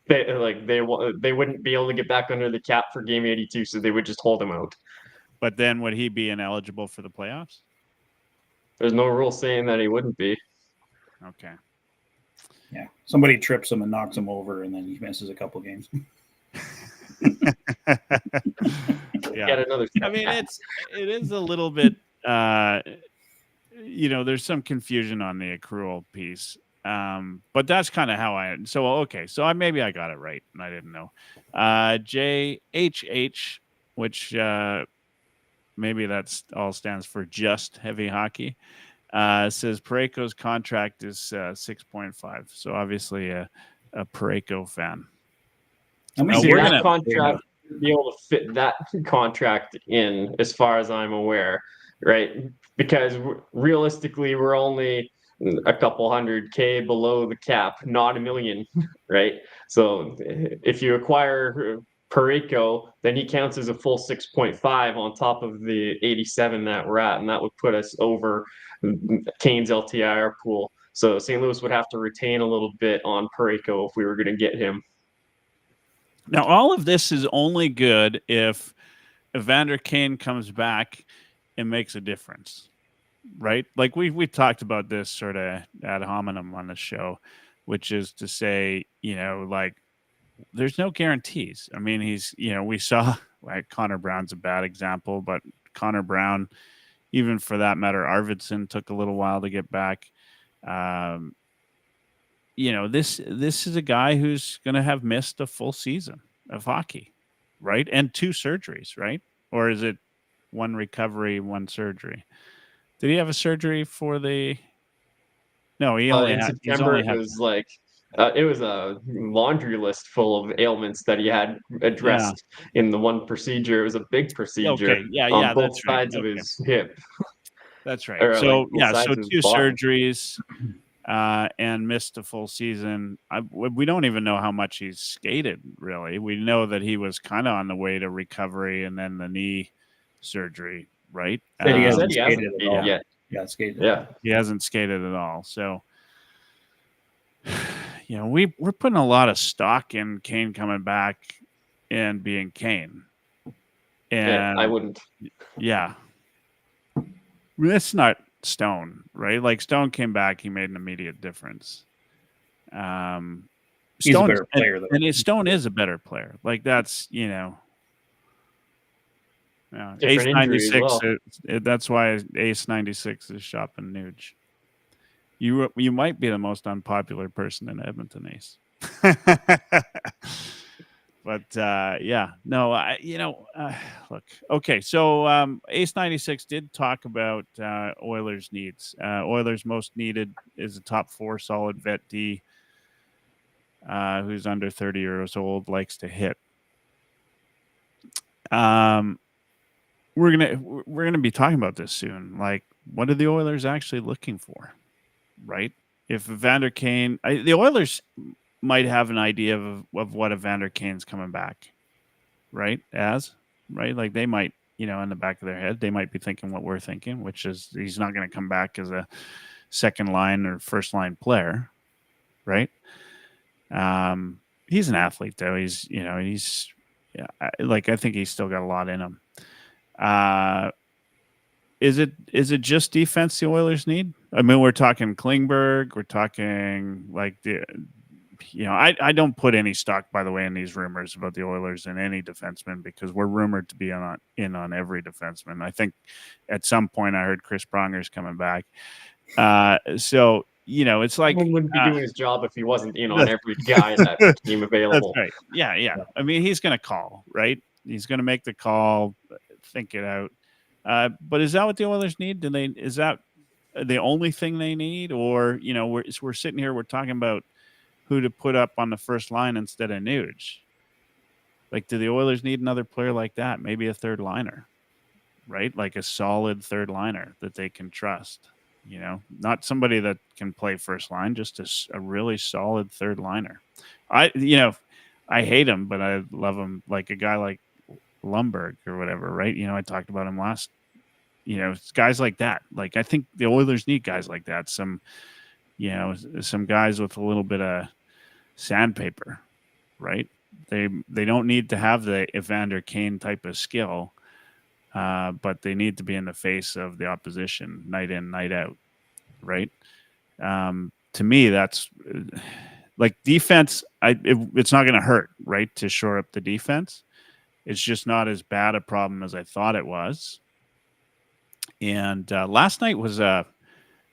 They wouldn't be able to get back under the cap for game 82, so they would just hold him out. But then would he be ineligible for the playoffs? There's no rule saying that he wouldn't be. Okay. Yeah, somebody trips him and knocks him over, and then he misses a couple games. Yeah. Get another. I mean, it is a little bit, there's some confusion on the accrual piece. But that's kind of how so maybe I got it right and I didn't know. JHH, which maybe that's all stands for just heavy hockey, says Parayko's contract is 6.5. So obviously a Parayko fan. How many See, years- that contract be able to fit that contract in, as far as I'm aware, right? Because realistically, we're only a couple $100K below the cap, not $1 million, right? So if you acquire Parayko, then he counts as a full 6.5 on top of the 87 that we're at, and that would put us over Kane's LTIR pool. So St. Louis would have to retain a little bit on Parayko if we were going to get him. Now, all of this is only good if Evander Kane comes back and makes a difference, right? Like we talked about this sort of ad hominem on the show, which is to say, like there's no guarantees. I mean, we saw like Connor Brown's a bad example, but Connor Brown, even for that matter, Arvidsson took a little while to get back. This is a guy who's going to have missed a full season of hockey, right? And 2 surgeries, right? Or is it 1 recovery, 1 surgery? Did he have a surgery for the No, In he's September, only it had was like it was a laundry list full of ailments that he had yeah. addressed in the one procedure. It was a big procedure Okay, yeah, on both that's right. sides of Okay, his hip, that's right. or like So both yeah, so sides of his two body. surgeries, and missed a full season. We don't even know how much he's skated. Really, we know that he was kind of on the way to recovery, and then the knee surgery. Right? Said he He hasn't said he hasn't skated at skated all. yet. Yeah, skated. Yeah, He hasn't skated at all. So, we're putting a lot of stock in Kane coming back and being Kane. yeah. I And wouldn't. yeah, that's not Stone, right? Like Stone came back, he made an immediate difference. He's a Stone's better player, though. Stone is a better player. Like that's Ace Different injury as 96. well. That's why Ace 96 is shopping Nuge. You might be the most unpopular person in Edmonton, Ace. But yeah, no, look, okay. So Ace 96 did talk about Oilers' needs. Oilers' most needed is a top 4 solid vet D who's under 30 years old, likes to hit. We're gonna be talking about this soon. Like, what are the Oilers actually looking for, right? If Evander Kane, the Oilers might have an idea of what Evander Kane's coming back, right? Right, like they might, in the back of their head, they might be thinking what we're thinking, which is he's not going to come back as a second line or first line player, right? He's an athlete though. I think he's still got a lot in him. Is it just defense the Oilers need? I mean, we're talking Klinberg. We're talking like I don't put any stock, by the way, in these rumors about the Oilers and any defenseman because we're rumored to be in on every defenseman. I think at some point I heard Chris Pronger's coming back. So it's like Someone wouldn't be doing his job if he wasn't in on every guy that became available. That's right. Yeah. I mean, he's going to call, right? He's going to make the call, think it out. But is that what the Oilers need? Is that the only thing they need? Or, we're sitting here, we're talking about who to put up on the first line instead of Nuge. Like, do the Oilers need another player like that? Maybe a third liner, right? Like a solid third liner that they can trust. Not somebody that can play first line, just a really solid third liner. I hate him, but I love him. Like a guy like Lumberg or whatever, right? I talked about him last. Guys like that. Like I think the Oilers need guys like that. Some guys with a little bit of sandpaper, right? They don't need to have the Evander Kane type of skill. But they need to be in the face of the opposition night in, night out, right? To me, that's like defense. It's not going to hurt, right, to shore up the defense. It's just not as bad a problem as I thought it was. And last night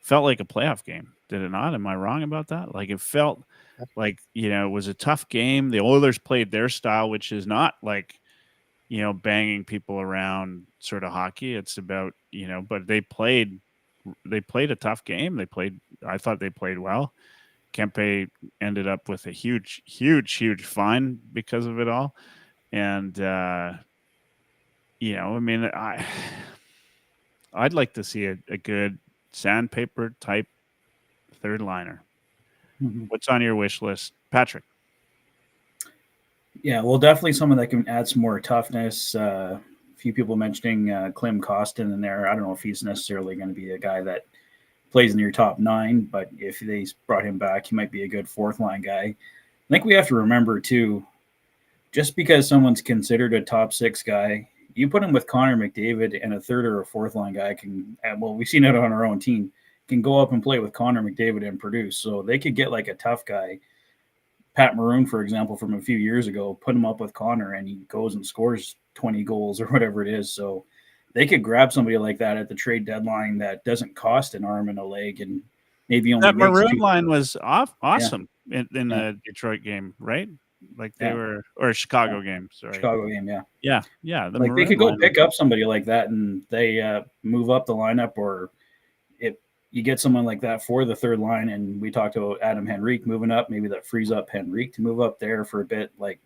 felt like a playoff game, did it not? Am I wrong about that? Like it felt like it was a tough game. The Oilers played their style, which is not like banging people around sort of hockey. It's about, but they played a tough game. I thought they played well. Kempe ended up with a huge, huge, huge fine because of it all. And, I mean, I'd like to see a good sandpaper type third liner. Mm-hmm. What's on your wish list, Patrick? Yeah, well, definitely someone that can add some more toughness. A few people mentioning Clem Costin in there. I don't know if he's necessarily going to be a guy that plays in your top 9, but if they brought him back, he might be a good fourth line guy. I think we have to remember too, just because someone's considered a top 6 guy, you put him with Connor McDavid and a third or a fourth line guy we've seen it on our own team, can go up and play with Connor McDavid and produce. So they could get like a tough guy. Pat Maroon, for example, from a few years ago, put him up with Connor and he goes and scores 20 goals or whatever it is. So they could grab somebody like that at the trade deadline that doesn't cost an arm and a leg and maybe only that makes Maroon line was awesome in Yeah. the Detroit game, right? Like they were, or Chicago game. Sorry, Chicago game, yeah. Yeah. The Like they could go pick up somebody like that and they move up the lineup, or if you get someone like that for the third line, and we talked about Adam Henrique moving up. Maybe that frees up Henrique to move up there for a bit. Like,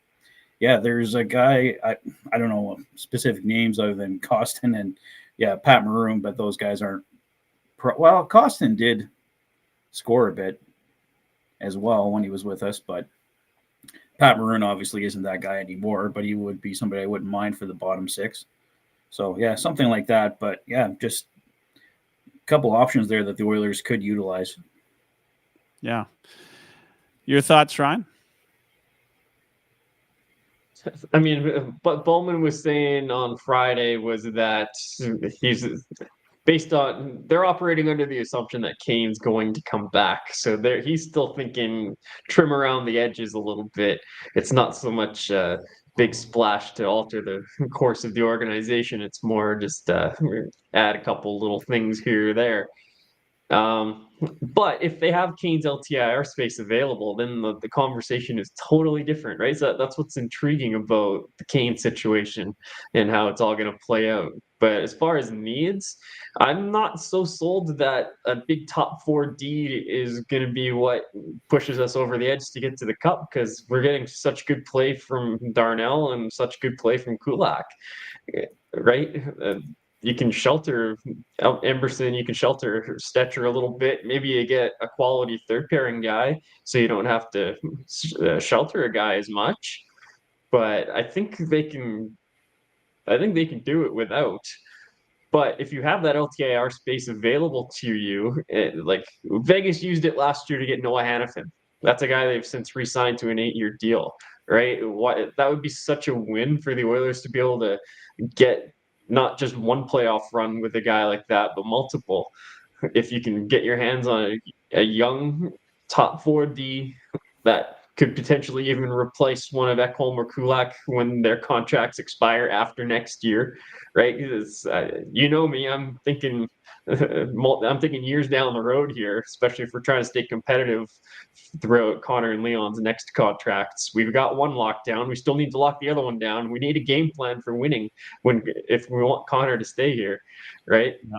yeah, there's a guy, I don't know specific names other than Costin and, Pat Maroon, but those guys aren't well, Costin did score a bit as well when he was with us, but Pat Maroon obviously isn't that guy anymore, but he would be somebody I wouldn't mind for the bottom six. So, yeah, something like that. But, yeah, just a couple options there that the Oilers could utilize. Yeah. Your thoughts, Ryan? I mean, what Bowman was saying on Friday was that he's based on they're operating under the assumption that Kane's going to come back. So he's still thinking trim around the edges a little bit. It's not so much big splash to alter the course of the organization. It's more just add a couple little things here or there. But if they have Kane's LTIR space available, then the conversation is totally different, right? So that's what's intriguing about the Kane situation and how it's all going to play out. But as far as needs, I'm not so sold that a big top 4D is going to be what pushes us over the edge to get to the cup, because we're getting such good play from Darnell and such good play from Kulak, right? You can shelter Emberson, you can shelter Stetcher a little bit. Maybe you get a quality third pairing guy, so you don't have to shelter a guy as much. But I think they can. I think they can do it without. But if you have that LTIR space available to you, like Vegas used it last year to get Noah Hannafin. That's a guy they've since re-signed to an 8-year deal, right? That would be such a win for the Oilers to be able to get not just one playoff run with a guy like that, but multiple. If you can get your hands on a young top 4D that could potentially even replace one of Ekholm or Kulak when their contracts expire after next year, right? Because you know me, I'm thinking years down the road here, especially if we're trying to stay competitive throughout Connor and Leon's next contracts. We've got one lockdown. We still need to lock the other one down. We need a game plan for winning if we want Connor to stay here, right? Yeah.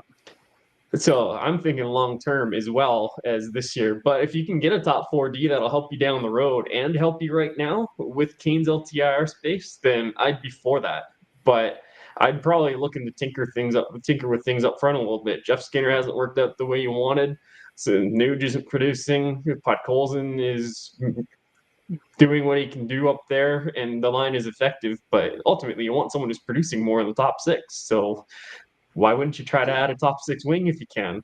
So I'm thinking long term as well as this year. But if you can get a top 4D that'll help you down the road and help you right now with Kane's LTIR space, then I'd be for that. But I'd probably looking to tinker with things up front a little bit. Jeff Skinner hasn't worked out the way you wanted. So Nuge isn't producing. Podkolzin is doing what he can do up there, and the line is effective. But ultimately, you want someone who's producing more in the top six. So why wouldn't you try to add a top 6 wing if you can?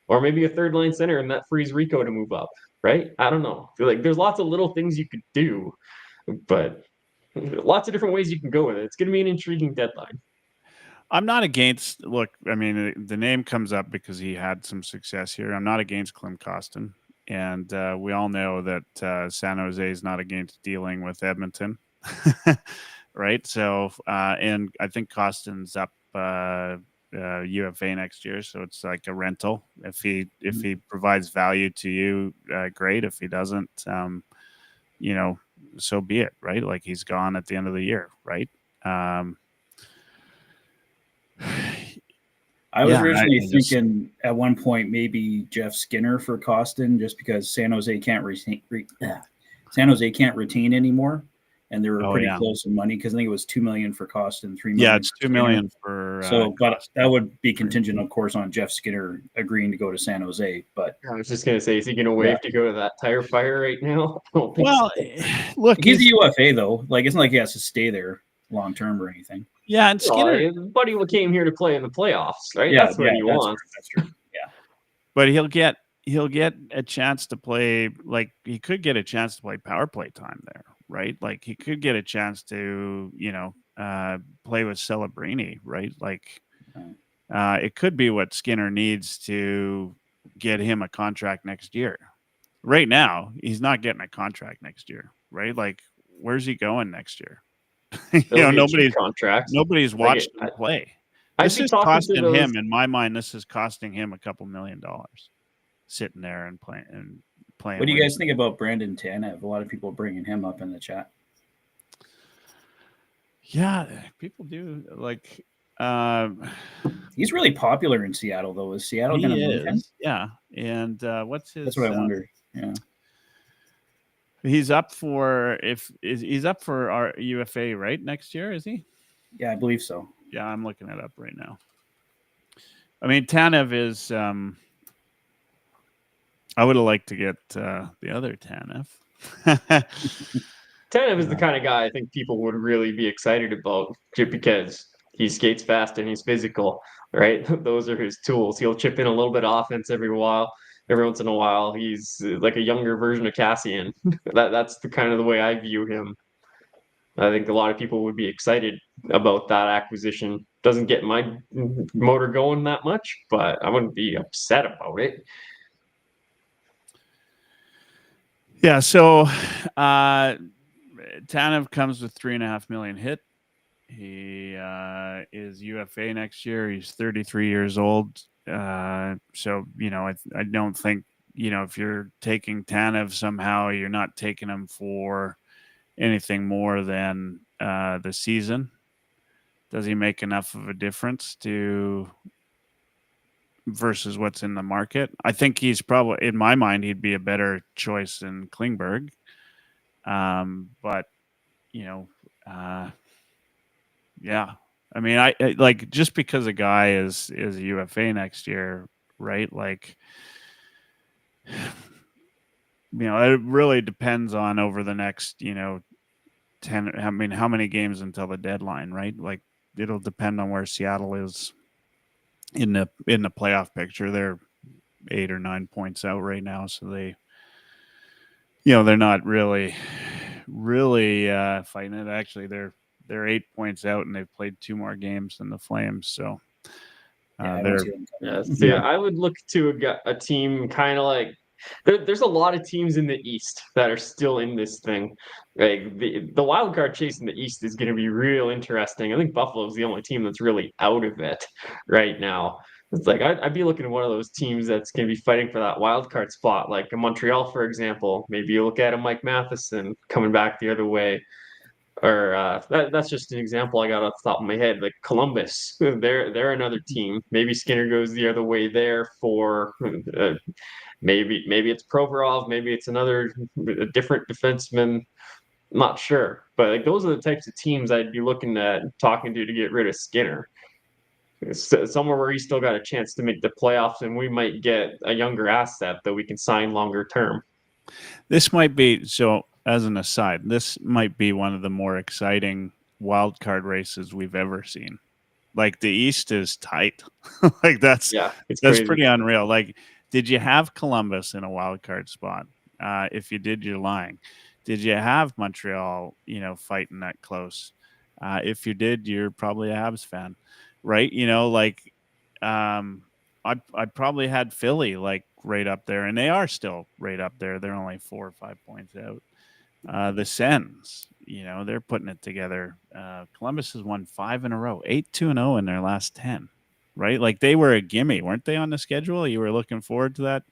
Or maybe a third line center, and that frees Rico to move up, right? I don't know. Like, there's lots of little things you could do, but lots of different ways you can go with it. It's going to be an intriguing deadline. I'm not against, look, I mean, the name comes up because he had some success here. I'm not against Klim Kostin. And we all know that San Jose is not against dealing with Edmonton. Right. So, and I think Kostin's up UFA next year, so it's like a rental. If he provides value to you, great. If he doesn't, so be it, right? Like, he's gone at the end of the year, right? I was originally thinking at one point maybe Jeff Skinner for Kostin, just because San Jose can't retain anymore. And they were pretty close in money, because I think it was $2 million for Kostin, $3 million. Yeah, it's $2 million for. But that would be contingent, of course, on Jeff Skinner agreeing to go to San Jose. But I was just gonna say, is he gonna waive to go to that tire fire right now? I don't think so. Look, he's a UFA though. Like, it's not like he has to stay there long term or anything. Yeah, and Skinner, buddy, came here to play in the playoffs, right? Yeah, that's what he wants. That's true. Yeah, but he'll get a chance to play. Like, he could get a chance to play power play time there, right? Like, he could get a chance to, play with Celebrini, right? Like, it could be what Skinner needs to get him a contract next year. Right now, he's not getting a contract next year, right? Like, where's he going next year? Nobody's watched him play. This is costing him, in my mind, this is costing him a couple $1 million sitting there and playing. What do you guys think about Brandon Tanev? A lot of people bringing him up in the chat. Yeah, people do. Like, He's really popular in Seattle, though. Is Seattle going to move him? Yeah. And what's his? That's what I wondered. Yeah. He's up for he's up for our UFA, right? Next year, is he? Yeah, I believe so. Yeah, I'm looking it up right now. I mean, Tanev is. I would have liked to get the other Tanev. Tanev is the kind of guy I think people would really be excited about, just because he skates fast and he's physical, right? Those are his tools. He'll chip in a little bit of offense every once in a while. He's like a younger version of Cassian. That's the kind of the way I view him. I think a lot of people would be excited about that acquisition. Doesn't get my motor going that much, but I wouldn't be upset about it. Yeah, so Tanev comes with $3.5 million hit. He is UFA next year. He's 33 years old. So, I don't think, if you're taking Tanev somehow, you're not taking him for anything more than the season. Does he make enough of a difference versus what's in the market? I think he's probably, in my mind, he'd be a better choice than Klinberg. But, yeah. I mean, I like, just because a guy is a UFA next year, right? Like, it really depends on over the next, 10, I mean, how many games until the deadline, right? Like, it'll depend on where Seattle is in the playoff picture. They're 8 or 9 points out right now, so they, they're not really fighting it. Actually, they're 8 points out, and they've played 2 more games than the Flames. So I would look to a team kind of like there's a lot of teams in the East that are still in this thing. Like the wild card chase in the East is going to be real interesting. I think Buffalo is the only team that's really out of it right now. It's like I'd be looking at one of those teams that's going to be fighting for that wild card spot, like a Montreal, for example. Maybe you look at a Mike Matheson coming back the other way. Or that's just an example I got off the top of my head. Like Columbus, they're another team. Maybe Skinner goes the other way there for maybe it's Provorov, maybe it's a different defenseman. I'm not sure, but like those are the types of teams I'd be looking at talking to get rid of Skinner. Somewhere where he's still got a chance to make the playoffs, and we might get a younger asset that we can sign longer term. This might be so. As an aside, this might be one of the more exciting wild card races we've ever seen. Like, the East is tight. Like, that's crazy. Pretty unreal. Like, did you have Columbus in a wild card spot? If you did, you're lying. Did you have Montreal, fighting that close? If you did, you're probably a Habs fan, right? I probably had Philly like right up there, and they are still right up there. They're only 4 or 5 points out. The Sens, they're putting it together. Columbus has won 5 in a row, 8-2-0 in their last 10, right? Like, they were a gimme, weren't they, on the schedule? You were looking forward to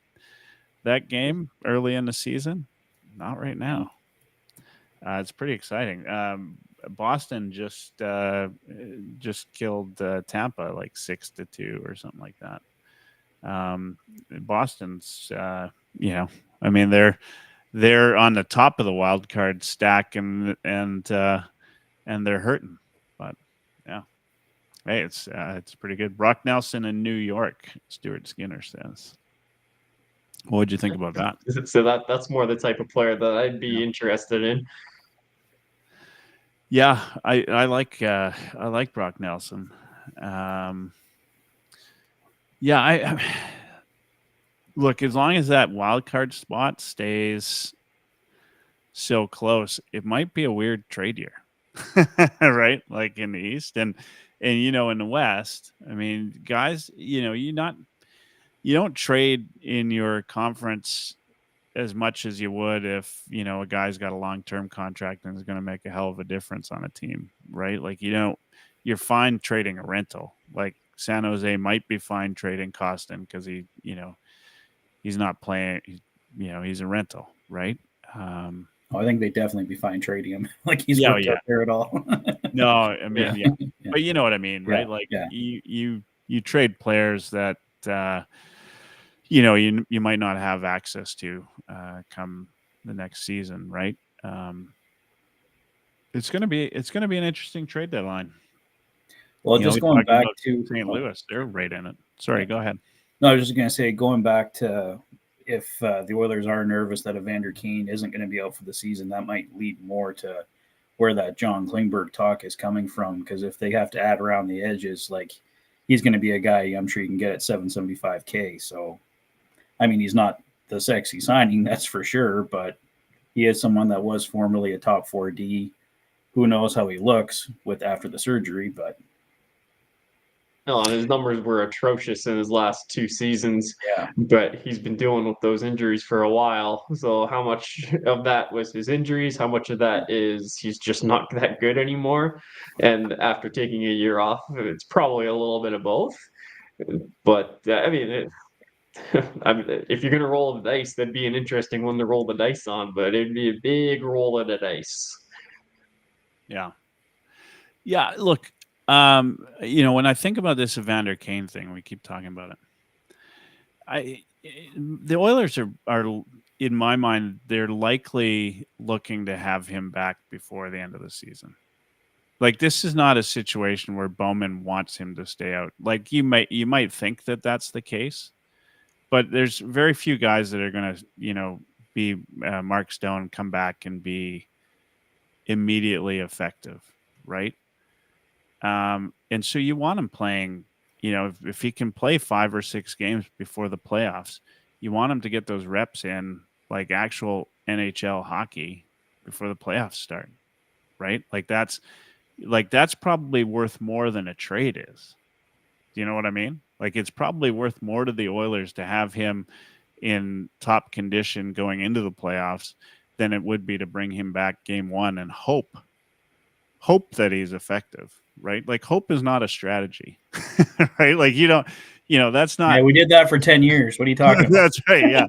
that game early in the season? Not right now. It's pretty exciting. Boston just killed Tampa like 6-2 or something like that. Boston's, I mean, they're on the top of the wild card stack, and they're hurting. But yeah, hey, it's pretty good. Brock Nelson in New York, Stuart Skinner says. What would you think about that? So that's more the type of player that I'd be interested in. Yeah, I like Brock Nelson. I look, as long as that wild card spot stays so close, it might be a weird trade year, right? Like in the East and in the West. I mean, guys, you don't trade in your conference as much as you would if a guy's got a long-term contract and is going to make a hell of a difference on a team, right? Like, you're fine trading a rental. Like, San Jose might be fine trading Costin because he's not playing. He's a rental, right? I think they'd definitely be fine trading him. Like, he's worked out there at all. No, I mean, Yeah. But you know what I mean, right? Yeah, Like, yeah. you you trade players that you might not have access to come the next season, right? It's going to be an interesting trade deadline. Well, just going back to St. Louis, they're right in it. Sorry, go ahead. No, I was just going to say, going back to if the Oilers are nervous that Evander Kane isn't going to be out for the season, that might lead more to where that John Klingberg talk is coming from. Because if they have to add around the edges, like he's going to be a guy I'm sure you can get at $775K. So, I mean, he's not the sexy signing, that's for sure, but he is someone that was formerly a top 4D. Who knows how he looks with after the surgery, but. No, and his numbers were atrocious in his last 2 seasons. Yeah. But he's been dealing with those injuries for a while. So how much of that was his injuries? How much of that is he's just not that good anymore? And after taking a year off, it's probably a little bit of both. But I mean, if you're going to roll the dice, that'd be an interesting one to roll the dice on. But it'd be a big roll of the dice. Yeah. Yeah. Look. When I think about this Evander Kane thing, we keep talking about it. The Oilers are in my mind, they're likely looking to have him back before the end of the season. Like, this is not a situation where Bowman wants him to stay out. Like, you might think that that's the case, but there's very few guys that are going to, be Mark Stone, come back and be immediately effective, right? And so you want him playing, if he can play 5 or 6 games before the playoffs, you want him to get those reps in, like actual NHL hockey before the playoffs start, right? Like that's probably worth more than a trade is. Do you know what I mean? Like, it's probably worth more to the Oilers to have him in top condition going into the playoffs than it would be to bring him back game 1 and hope that he's effective. Right? Like, hope is not a strategy, right? Like, that's not. Yeah, we did that for 10 years. What are you talking about? That's right. Yeah.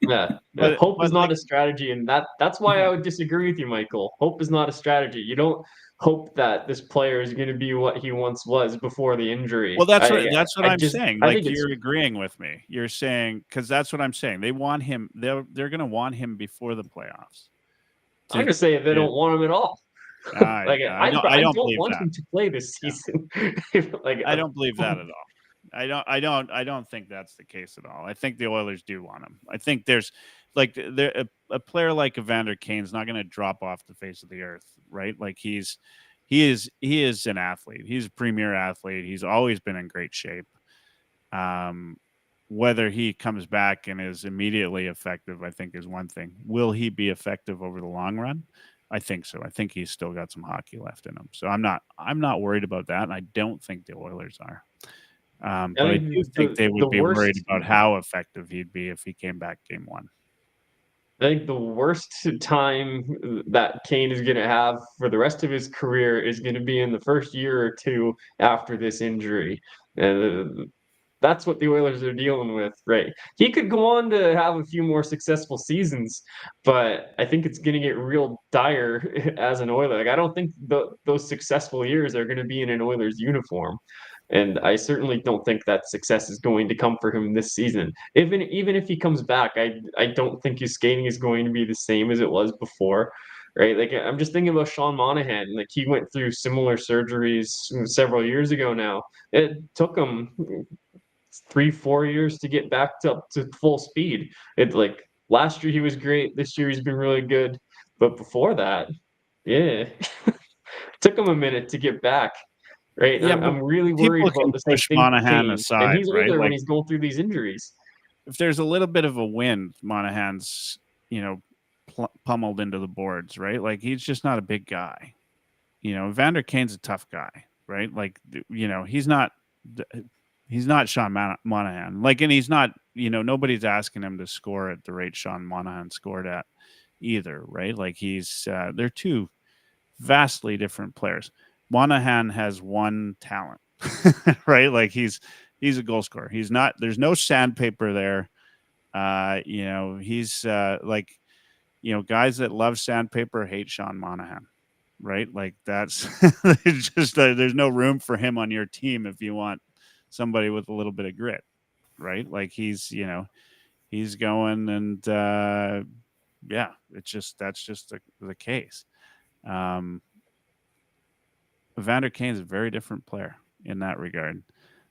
Yeah. But hope is not a strategy. And that's why I would disagree with you, Michael. Hope is not a strategy. You don't hope that this player is going to be what he once was before the injury. Well, that's what I'm saying. I like, think you're agreeing with me. You're saying, because that's what I'm saying. They want him. They're going to want him before the playoffs. I'm going to say they don't want him at all. I don't want him to play this season. I don't believe that at all. I don't think that's the case at all. I think the Oilers do want him. I think there's a player like Evander Kane's not going to drop off the face of the earth, right? Like, he is an athlete. He's a premier athlete. He's always been in great shape. Whether he comes back and is immediately effective, I think, is one thing. Will he be effective over the long run? I think so. I think he's still got some hockey left in him. So I'm not worried about that, and I don't think the Oilers are. But I do think they would be worried about how effective he'd be if he came back game 1. I think the worst time that Kane is going to have for the rest of his career is going to be in the first year or 2 after this injury. And that's what the Oilers are dealing with, right? He could go on to have a few more successful seasons, but I think it's going to get real dire as an Oiler. Like, I don't think those successful years are going to be in an Oilers uniform. And I certainly don't think that success is going to come for him this season. Even if he comes back, I don't think his skating is going to be the same as it was before, right? Like, I'm just thinking about Sean Monahan. Like, he went through similar surgeries several years ago now. It took him 3-4 years to get back up to full speed. Last year he was great. This year he's been really good. But before that, yeah, took him a minute to get back. Right. Yeah, I'm really worried about the push Monahan aside, and he's older right? when he's going through these injuries. If there's a little bit of a wind, Monahan's pummeled into the boards, right? Like, he's just not a big guy. Evander Kane's a tough guy, right? Like, he's not Sean Monahan. Like, and he's not, nobody's asking him to score at the rate Sean Monahan scored at either, right? Like, they're two vastly different players. Monahan has one talent, right? Like, he's a goal scorer. There's no sandpaper there. He's guys that love sandpaper hate Sean Monahan, right? Like, that's just there's no room for him on your team if you want somebody with a little bit of grit, right? Like he's going and that's just the case. Evander Kane's a very different player in that regard.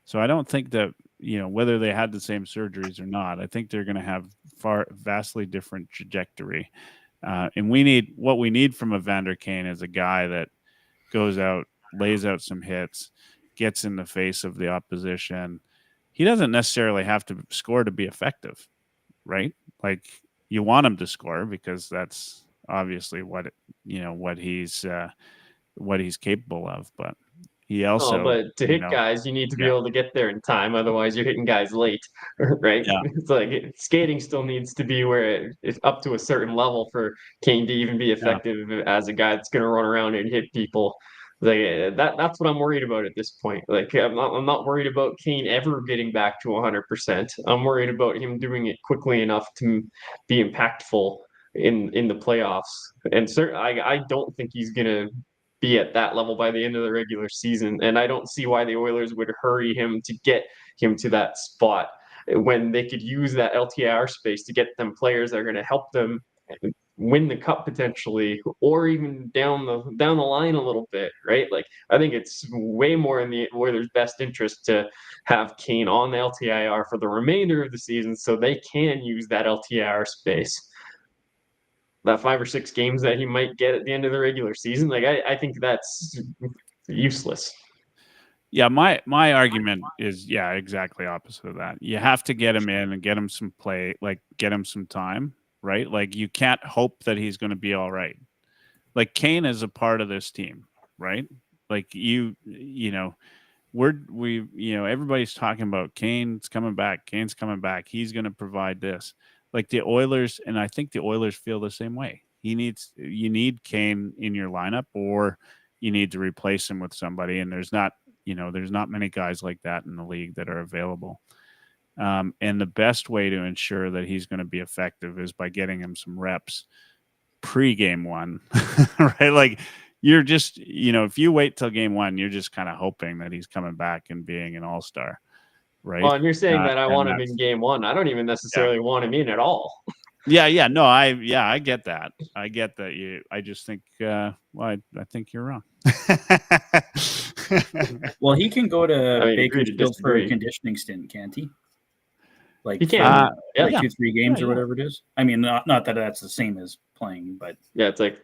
So I don't think that, whether they had the same surgeries or not, I think they're going to have vastly different trajectory. And what we need from Evander Kane is a guy that goes out, lays out some hits, gets in the face of the opposition. He doesn't necessarily have to score to be effective, right? Like you want him to score because that's obviously what he's capable of. But he also, but to hit guys, you need to be able to get there in time. Otherwise, you're hitting guys late, right? Yeah. It's like skating still needs to be where it's up to a certain level for Kane to even be effective as a guy that's going to run around and hit people. Like that's what I'm worried about at this point. Like I'm not worried about Kane ever getting back to 100%. I'm worried about him doing it quickly enough to be impactful in the playoffs. And I don't think he's going to be at that level by the end of the regular season. And I don't see why the Oilers would hurry him to get him to that spot when they could use that LTIR space to get them players that are going to help them win the cup potentially, or even down the line a little bit, right? Like I think it's way more in the Oilers' best interest to have Kane on the LTIR for the remainder of the season so they can use that LTIR space. That 5 or 6 games that he might get at the end of the regular season, like I think that's useless. Yeah, my argument is exactly opposite of that. You have to get him in and get him some play, like get him some time, right? Like you can't hope that he's going to be all right. Like Kane is a part of this team, right? Like everybody's talking about Kane's coming back. Kane's coming back. He's going to provide this. Like the Oilers, and I think the Oilers feel the same way. You need Kane in your lineup, or you need to replace him with somebody. And there's not many guys like that in the league that are available. And the best way to ensure that he's going to be effective is by getting him some reps pre-game one, right? Like you're just, if you wait till game one, you're just kind of hoping that he's coming back and being an all-star. Right. Well, and you're saying that I want him in game one. I don't even necessarily want him in at all. Yeah. No, I get that. I get that. I just think, I think you're wrong. Well, he can go to Bakersfield for a conditioning stint, can't he? Like he can, 2-3 games or whatever it is. I mean, not that that's the same as playing, but yeah, it's like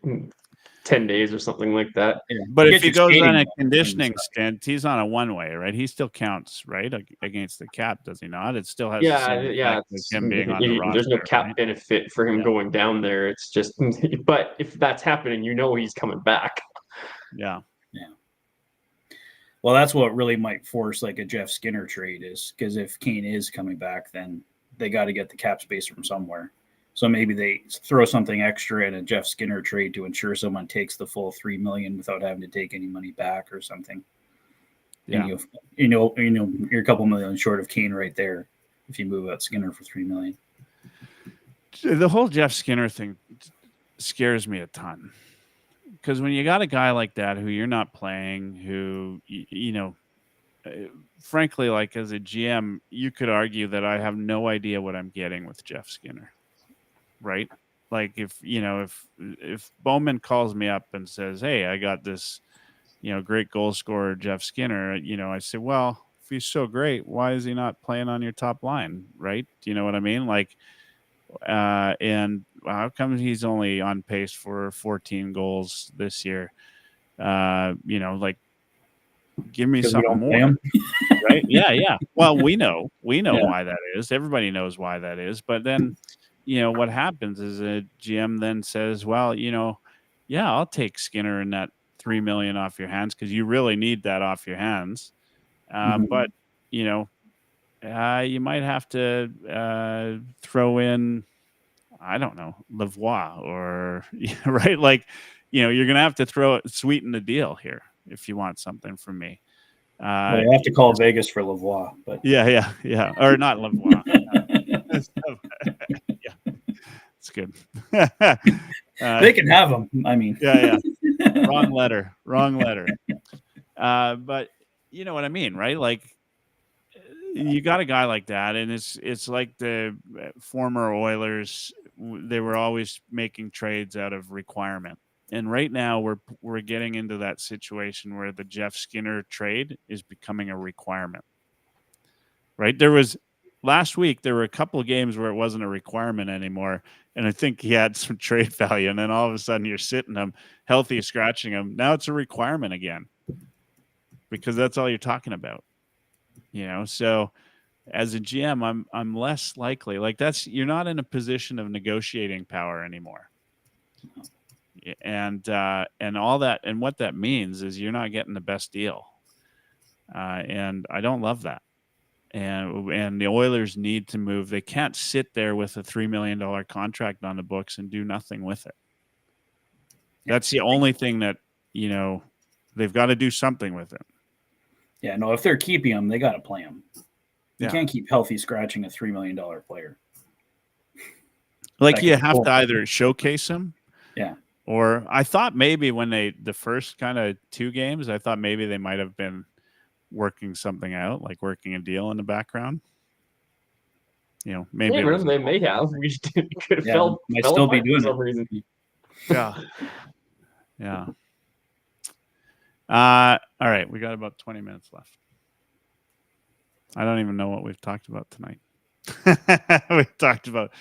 10 days or something like that. Yeah. But if he goes on a conditioning stint, he's on a one-way, right? He still counts, right, against the cap, does he not? It still has him being on the roster. There's no cap benefit for him going down there. It's just, but if that's happening, he's coming back. Yeah. Well, that's what really might force like a Jeff Skinner trade is because if Kane is coming back, then they got to get the cap space from somewhere. So maybe they throw something extra in a Jeff Skinner trade to ensure someone takes the full $3 million without having to take any money back or something. Yeah. And you're a couple million short of Kane right there if you move out Skinner for $3 million. The whole Jeff Skinner thing scares me a ton because when you got a guy like that who you're not playing, who frankly, like as a GM, you could argue that I have no idea what I'm getting with Jeff Skinner. Right? Like if Bowman calls me up and says, "Hey, I got this, great goal scorer, Jeff Skinner," I say, well, if he's so great, why is he not playing on your top line? Right? Do you know what I mean? Like, and how come he's only on pace for 14 goals this year? Like, give me something more. Right? Yeah. Well, we know why that is. Everybody knows why that is. But then, what happens is a GM then says, well, I'll take Skinner and that $3 million off your hands because you really need that off your hands. But, you might have to throw in, I don't know, Lavoie or, right? Like, you're going to have to sweeten the deal here if you want something from me. Well, you have to call Vegas for Lavoie. But Yeah. Or not Lavoie. It's good. They can have them. I mean, yeah. Wrong letter. But you know what I mean, right? Like you got a guy like that, and it's like the former Oilers. They were always making trades out of requirement, and right now we're getting into that situation where the Jeff Skinner trade is becoming a requirement. Right? Last week there were a couple of games where it wasn't a requirement anymore, and I think he had some trade value, and then all of a sudden you're sitting him healthy, scratching him. Now it's a requirement again because that's all you're talking about. So as a GM, I'm less likely. Like you're not in a position of negotiating power anymore. And all that, and what that means is you're not getting the best deal. And I don't love that. And the Oilers need to move. They can't sit there with a $3 million contract on the books and do nothing with it. That's the only thing that, they've got to do something with it. Yeah, no, if they're keeping him, they got to play him. You can't keep healthy scratching a $3 million player. Like you have to either showcase him. Yeah. Or I thought maybe when the first kind of 2 games, I thought maybe they might have been working something out, like working a deal in the background. Maybe they may have. We just could have felt might still be doing for some reason. Yeah. Yeah. All right, we got about 20 minutes left. I don't even know what we've talked about tonight. We talked about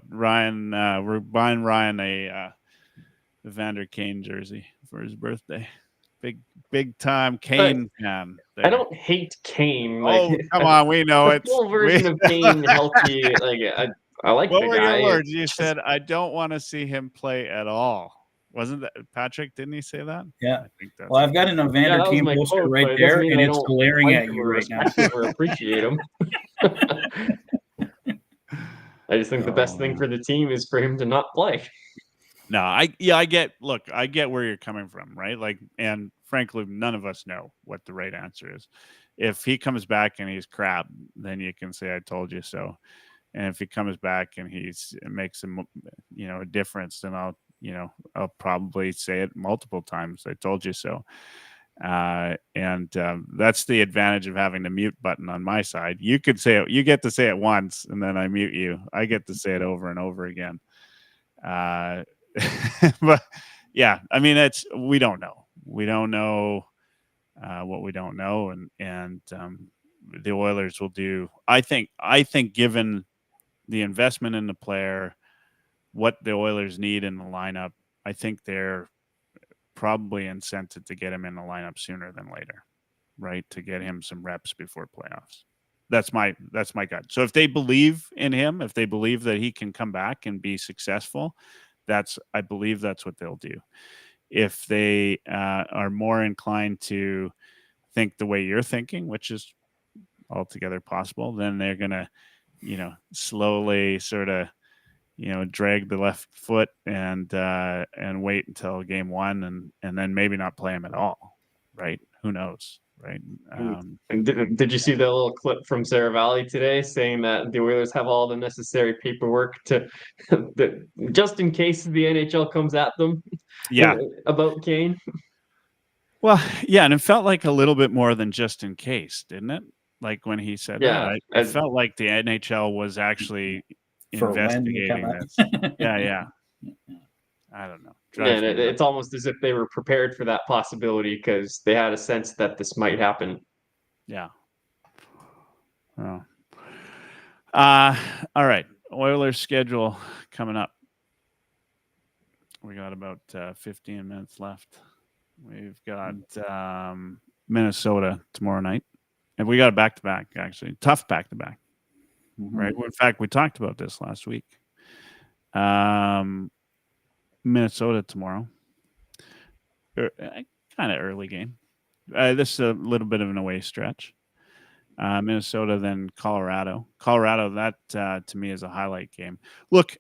Ryan. We're buying Ryan a Evander Kane jersey for his birthday. Big time Kane fan. I don't hate Kane. Come on, we know it. Full version of Kane, healthy. I like what the were guy. Your words? You said I don't want to see him play at all. Wasn't that Patrick? Didn't he say that? Yeah. I think that's I've got an Evander Kane poster right there, and it's glaring at you right now. Or appreciate him. I just think the best thing for the team is for him to not play. No, I get where you're coming from, right? And frankly, none of us know what the right answer is. If he comes back and he's crap, then you can say, I told you so. And if he comes back and it makes him, a difference, then I'll probably say it multiple times. I told you so. And that's the advantage of having the mute button on my side. You could say it, you get to say it once and then I mute you. I get to say it over and over again. But yeah, I mean, we don't know. We don't know what we don't know. And the Oilers will do, I think given the investment in the player, what the Oilers need in the lineup, I think they're probably incented to get him in the lineup sooner than later, right? To get him some reps before playoffs. That's my gut. So if they believe in him, if they believe that he can come back and be successful, I believe that's what they'll do. If they are more inclined to think the way you're thinking, which is altogether possible, then they're going to, slowly sort of, drag the left foot and wait until game 1 and then maybe not play him at all. Right. Who knows? Right. And did you see the little clip from Sarah Valley today saying that the Oilers have all the necessary paperwork to just in case the NHL comes at them about Kane? Well, yeah, and it felt like a little bit more than just in case, didn't it? Like when he said that, it felt like the NHL was actually investigating this. Yeah. I don't know. And it's almost as if they were prepared for that possibility because they had a sense that this might happen. Yeah. Oh. All right. Oilers schedule coming up. We got about 15 minutes left. We've got Minnesota tomorrow night. And we got a back-to-back, actually. Tough back-to-back. Mm-hmm. Right? In fact, we talked about this last week. Minnesota tomorrow. Kind of early game. This is a little bit of an away stretch. Minnesota, then Colorado. Colorado, that to me is a highlight game. Look,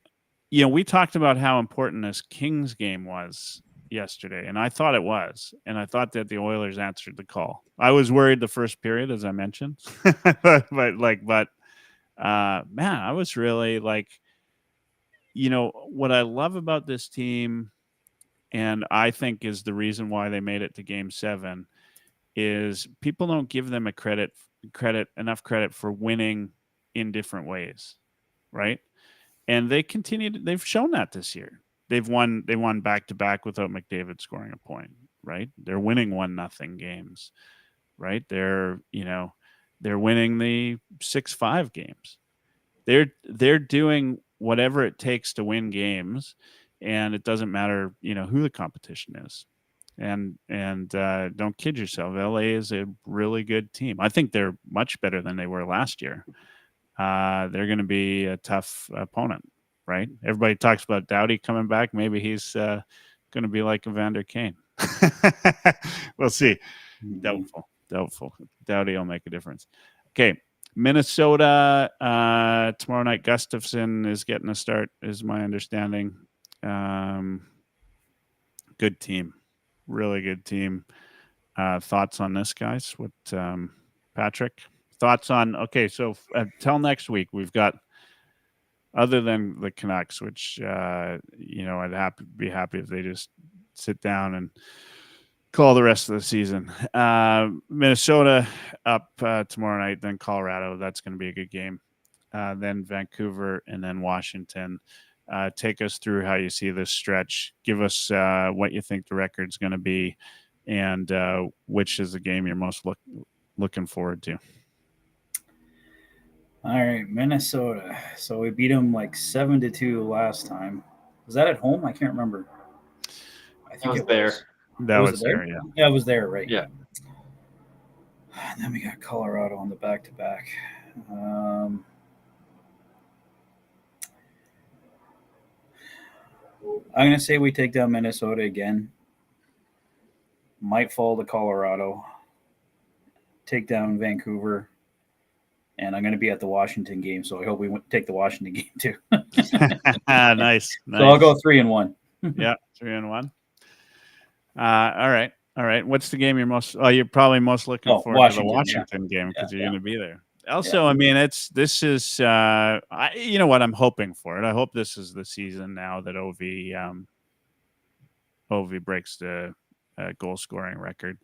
we talked about how important this Kings game was yesterday, and I thought it was. And I thought that the Oilers answered the call. I was worried the first period, as I mentioned. but man, I was really what I love about this team, and I think is the reason why they made it to Game 7, is people don't give them a credit enough credit for winning in different ways, right? And they've shown that this year. They won back to back without McDavid scoring a point, right? They're winning 1-0 games, right? They're winning the 6-5 games. They're doing whatever it takes to win games, and it doesn't matter, who the competition is. And don't kid yourself, LA is a really good team. I think they're much better than they were last year. They're going to be a tough opponent, right? Everybody talks about Doughty coming back. Maybe he's going to be like Evander Kane. We'll see. Doubtful. Doughty will make a difference. Okay. Minnesota, tomorrow night, Gustafsson is getting a start, is my understanding. Good team. Really good team. Thoughts on this, guys? What, Patrick? Thoughts on, okay, so until next week, we've got, other than the Canucks, which, I'd be happy if they just sit down and call the rest of the season. Minnesota up tomorrow night, then Colorado. That's going to be a good game. Then Vancouver, and then Washington. Take us through how you see this stretch. Give us what you think the record's going to be, and which is the game you're most looking forward to. All right, Minnesota. So we beat them like 7-2 last time. Was that at home? I can't remember. I think was it there. was. That was there, yeah. Yeah, it was there, right? Yeah. And then we got Colorado on the back-to-back. I'm going to say we take down Minnesota again. Might fall to Colorado. Take down Vancouver. And I'm going to be at the Washington game, so I hope we take the Washington game too. Nice. So I'll go 3-1. Yeah, 3-1. All right. What's the game you're probably most looking forward to? The Washington game, because you're going to be there. Also, I mean, this is, you know what, I'm hoping for it. I hope this is the season now that Ovi breaks the goal scoring record.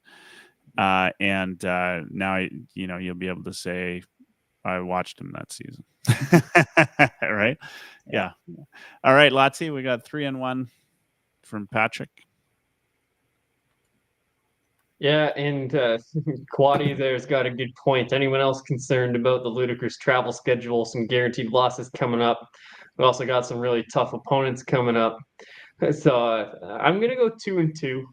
And now, you'll be able to say, I watched him that season. Right? Yeah. All right, Lotsie, we got 3-1 from Patrick. Yeah, and Quaddy there's got a good point. Anyone else concerned about the ludicrous travel schedule, some guaranteed losses coming up? We also got some really tough opponents coming up. So I'm going to go 2-2.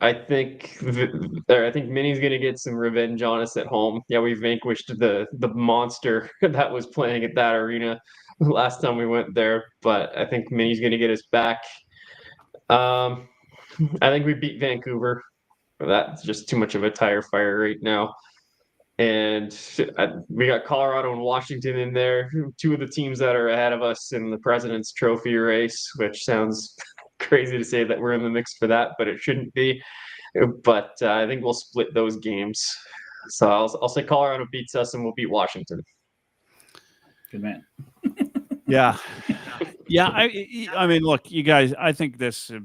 I think Minnie's going to get some revenge on us at home. Yeah, we vanquished the monster that was playing at that arena last time we went there, but I think Minnie's going to get us back. I think we beat Vancouver. That's just too much of a tire fire right now. And we got Colorado and Washington in there, two of the teams that are ahead of us in the President's Trophy race, which sounds crazy to say that we're in the mix for that, but it shouldn't be. But I think we'll split those games. So I'll say Colorado beats us and we'll beat Washington. Good man. Yeah. I mean, look, you guys, I think this is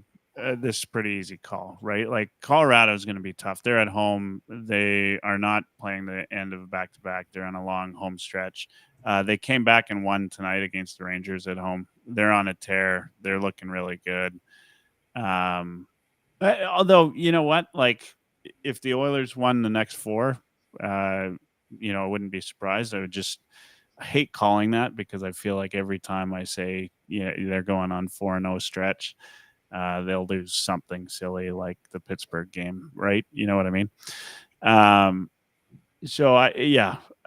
a pretty easy call, right? Like, Colorado is going to be tough. They're at home. They are not playing the end of a back-to-back. They're on a long home stretch. They came back and won tonight against the Rangers at home. They're on a tear. They're looking really good. Although, you know what? Like, if the Oilers won the next four, I wouldn't be surprised. I hate calling that, because I feel like every time I say, they're going on 4-0 stretch, they'll do something silly like the Pittsburgh game, right? You know what I mean? So I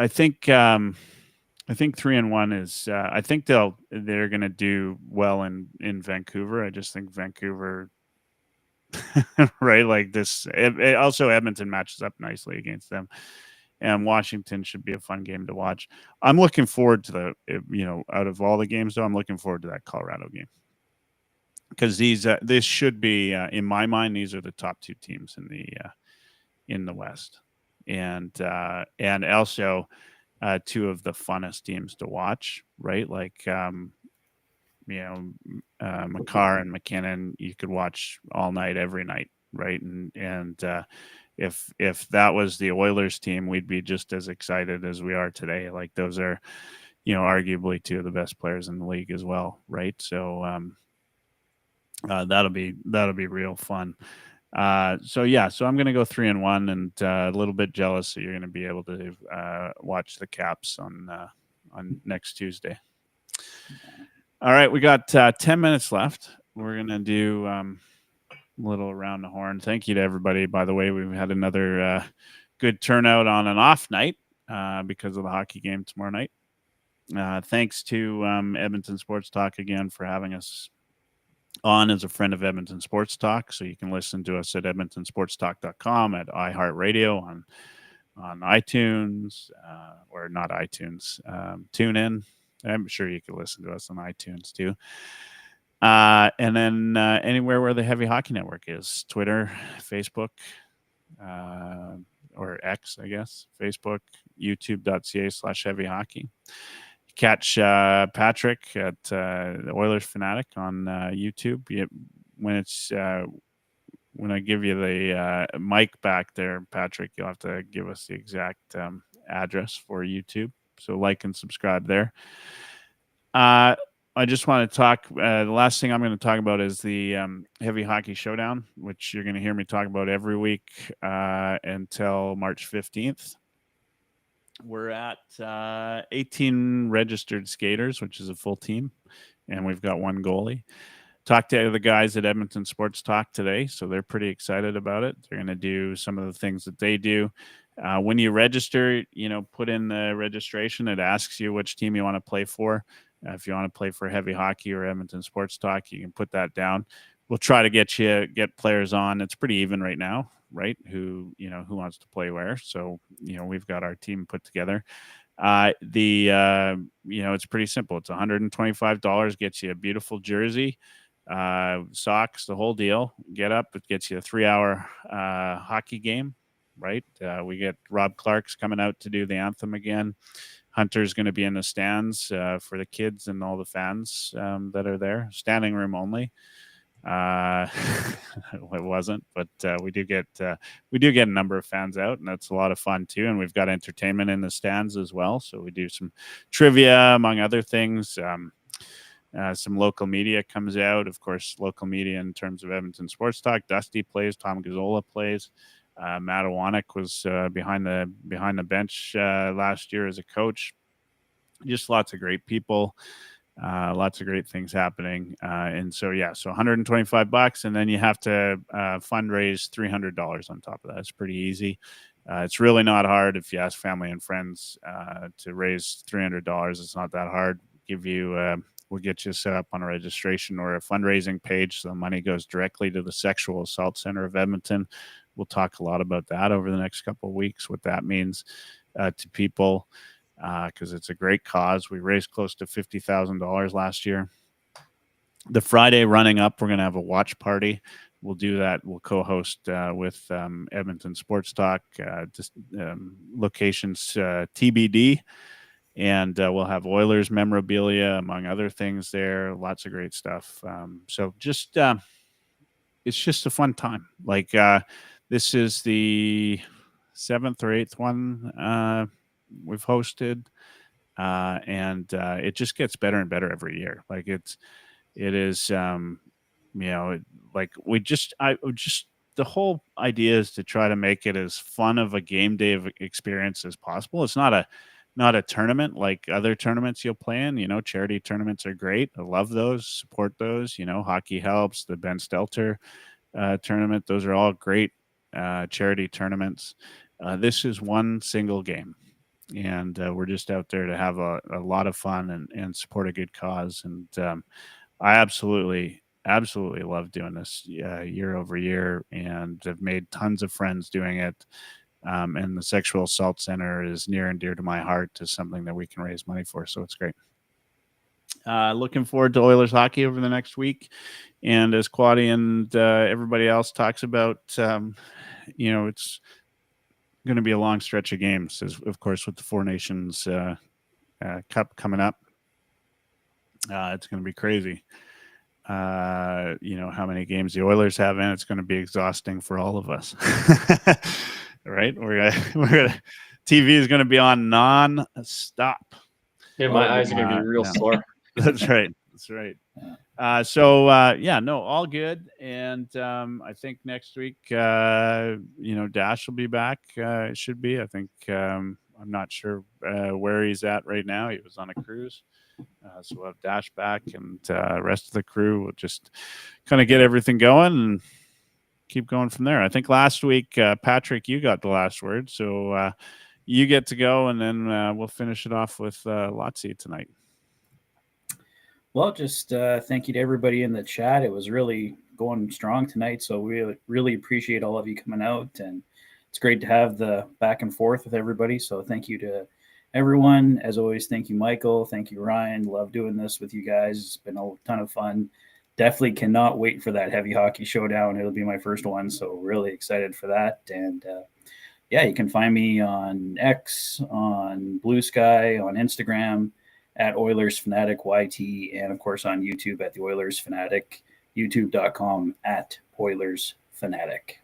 think 3-1 is. I think they're going to do well in Vancouver. I just think Vancouver, right? Like this. Also, Edmonton matches up nicely against them, and Washington should be a fun game to watch. I'm looking forward to out of all the games, though, I'm looking forward to that Colorado game. Because this should be, in my mind, these are the top two teams in the West, and also two of the funnest teams to watch, right? Like Makar and McKinnon, you could watch all night, every night, right? And if that was the Oilers team, we'd be just as excited as we are today. Like those are, arguably two of the best players in the league as well, right? So that'll be real fun. So I'm going to go 3-1, and a little bit jealous that you're going to be able to watch the Caps on next Tuesday. All right, we got 10 minutes left. We're going to do a little around the horn. Thank you to everybody. By the way, we've had another good turnout on an off night because of the hockey game tomorrow night. Thanks to Edmonton Sports Talk again for having us on as a friend of Edmonton Sports Talk. So you can listen to us at edmontonsportstalk.com, at iHeartRadio, on iTunes, or not iTunes, TuneIn. I'm sure you can listen to us on iTunes too. And then anywhere where the Heavy Hockey Network is, Twitter, Facebook, or X, I guess, Facebook, youtube.ca/Heavy Hockey. Catch Patrick at the Oilers Fanatic on YouTube. When I give you the mic back there, Patrick, you'll have to give us the exact address for YouTube. So like and subscribe there. I just want to talk. The last thing I'm going to talk about is the Heavy Hockey Showdown, which you're going to hear me talk about every week until March 15th. We're at 18 registered skaters, which is a full team, and we've got one goalie. Talked to the guys at Edmonton Sports Talk today, so they're pretty excited about it. They're going to do some of the things that they do. When you register, put in the registration. It asks you which team you want to play for. If you want to play for Heavy Hockey or Edmonton Sports Talk, you can put that down. We'll try to get players on. It's pretty even right now, right? Who wants to play where. So, we've got our team put together. It's pretty simple. It's $125, gets you a beautiful jersey, socks, the whole deal. Get up, it gets you a 3-hour hockey game, right? We get Rob Clark's coming out to do the anthem again. Hunter's going to be in the stands for the kids and all the fans that are there. Standing room only. It wasn't, but we do get a number of fans out, and that's a lot of fun too. And we've got entertainment in the stands as well. So we do some trivia, among other things. Some local media comes out, of course, local media in terms of Edmonton Sports Talk. Dusty plays, Tom Gazzola plays. Matt Iwanek was behind the bench last year as a coach. Just lots of great people, lots of great things happening. And so $125, and then you have to fundraise $300 on top of that. It's pretty easy. It's really not hard if you ask family and friends to raise $300. It's not that hard. We'll get you set up on a registration or a fundraising page, so the money goes directly to the Sexual Assault Center of Edmonton. We'll talk a lot about that over the next couple of weeks, what that means to people, because it's a great cause. We raised close to $50,000 last year. The Friday running up, we're going to have a watch party. We'll do that. We'll co-host with Edmonton Sports Talk, locations TBD, and we'll have Oilers memorabilia, among other things there. Lots of great stuff. So just it's just a fun time. Like this is the 7th or 8th one we've hosted, and it just gets better and better every year. Like it is, like the whole idea is to try to make it as fun of a game day of experience as possible. It's not a tournament like other tournaments you'll play in. Charity tournaments are great. I love those, support those. Hockey Helps, the Ben Stelter tournament. Those are all great charity tournaments. This is one single game, and we're just out there to have a lot of fun and support a good cause. And I absolutely love doing this year over year, and have made tons of friends doing it. And the Sexual Assault Center is near and dear to my heart, to something that we can raise money for. So it's great. Looking forward to Oilers hockey over the next week. And as Quaddy and everybody else talks about, it's going to be a long stretch of games, of course, with the Four Nations Cup coming up. It's going to be crazy. how many games the Oilers have in. It's going to be exhausting for all of us. Right? We're gonna TV is going to be on non-stop. Yeah, my eyes are going to be real sore. That's right. That's right. All good. And I think next week, Dash will be back. It should be. I think I'm not sure where he's at right now. He was on a cruise. So we'll have Dash back, and rest of the crew will just kind of get everything going and keep going from there. I think last week, Patrick, you got the last word. So you get to go, and then we'll finish it off with Lotsie tonight. Well, just thank you to everybody in the chat. It was really going strong tonight, so we really appreciate all of you coming out, and it's great to have the back and forth with everybody. So thank you to everyone. As always, thank you, Michael. Thank you, Ryan. Love doing this with you guys. It's been a ton of fun. Definitely cannot wait for that heavy hockey showdown. It'll be my first one, so really excited for that. And you can find me on X, on Blue Sky, on Instagram, at Oilers Fanatic YT, and of course on YouTube at the Oilers Fanatic, youtube.com at Oilers Fanatic.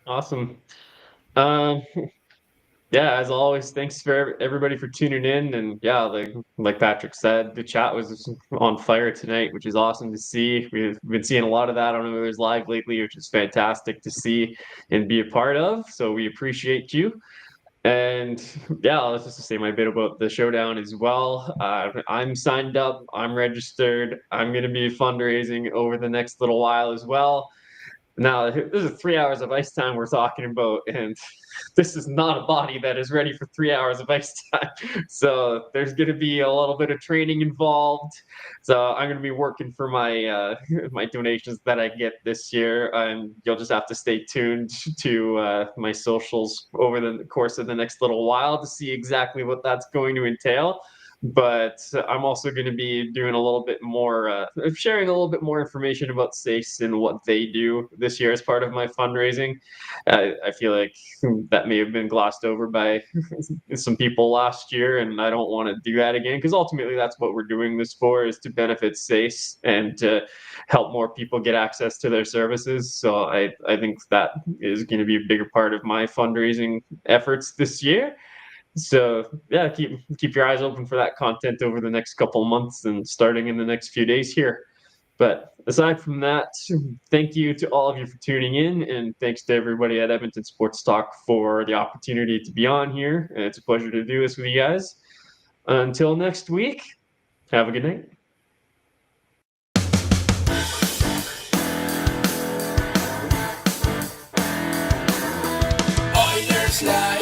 Awesome. As always, thanks for everybody for tuning in. And like Patrick said, the chat was on fire tonight, which is awesome to see. We've been seeing a lot of that on Oilers Live lately, which is fantastic to see and be a part of. So we appreciate you. And let's just say my bit about the showdown as well. I'm signed up. I'm registered. I'm going to be fundraising over the next little while as well. Now, this is 3 hours of ice time we're talking about, and this is not a body that is ready for 3 hours of ice time. So there's going to be a little bit of training involved. So I'm going to be working for my my donations that I get this year, and you'll just have to stay tuned to my socials over the course of the next little while to see exactly what that's going to entail. But I'm also going to be doing a little bit more, sharing a little bit more information about SACE and what they do this year as part of my fundraising. I feel like that may have been glossed over by some people last year, and I don't want to do that again, because ultimately that's what we're doing this for, is to benefit SACE and to help more people get access to their services. So I think that is going to be a bigger part of my fundraising efforts this year. So keep your eyes open for that content over the next couple of months and starting in the next few days here. But aside from that, thank you to all of you for tuning in, and thanks to everybody at Edmonton Sports Talk for the opportunity to be on here. It's a pleasure to do this with you guys. Until next week, have a good night. Oilerslive.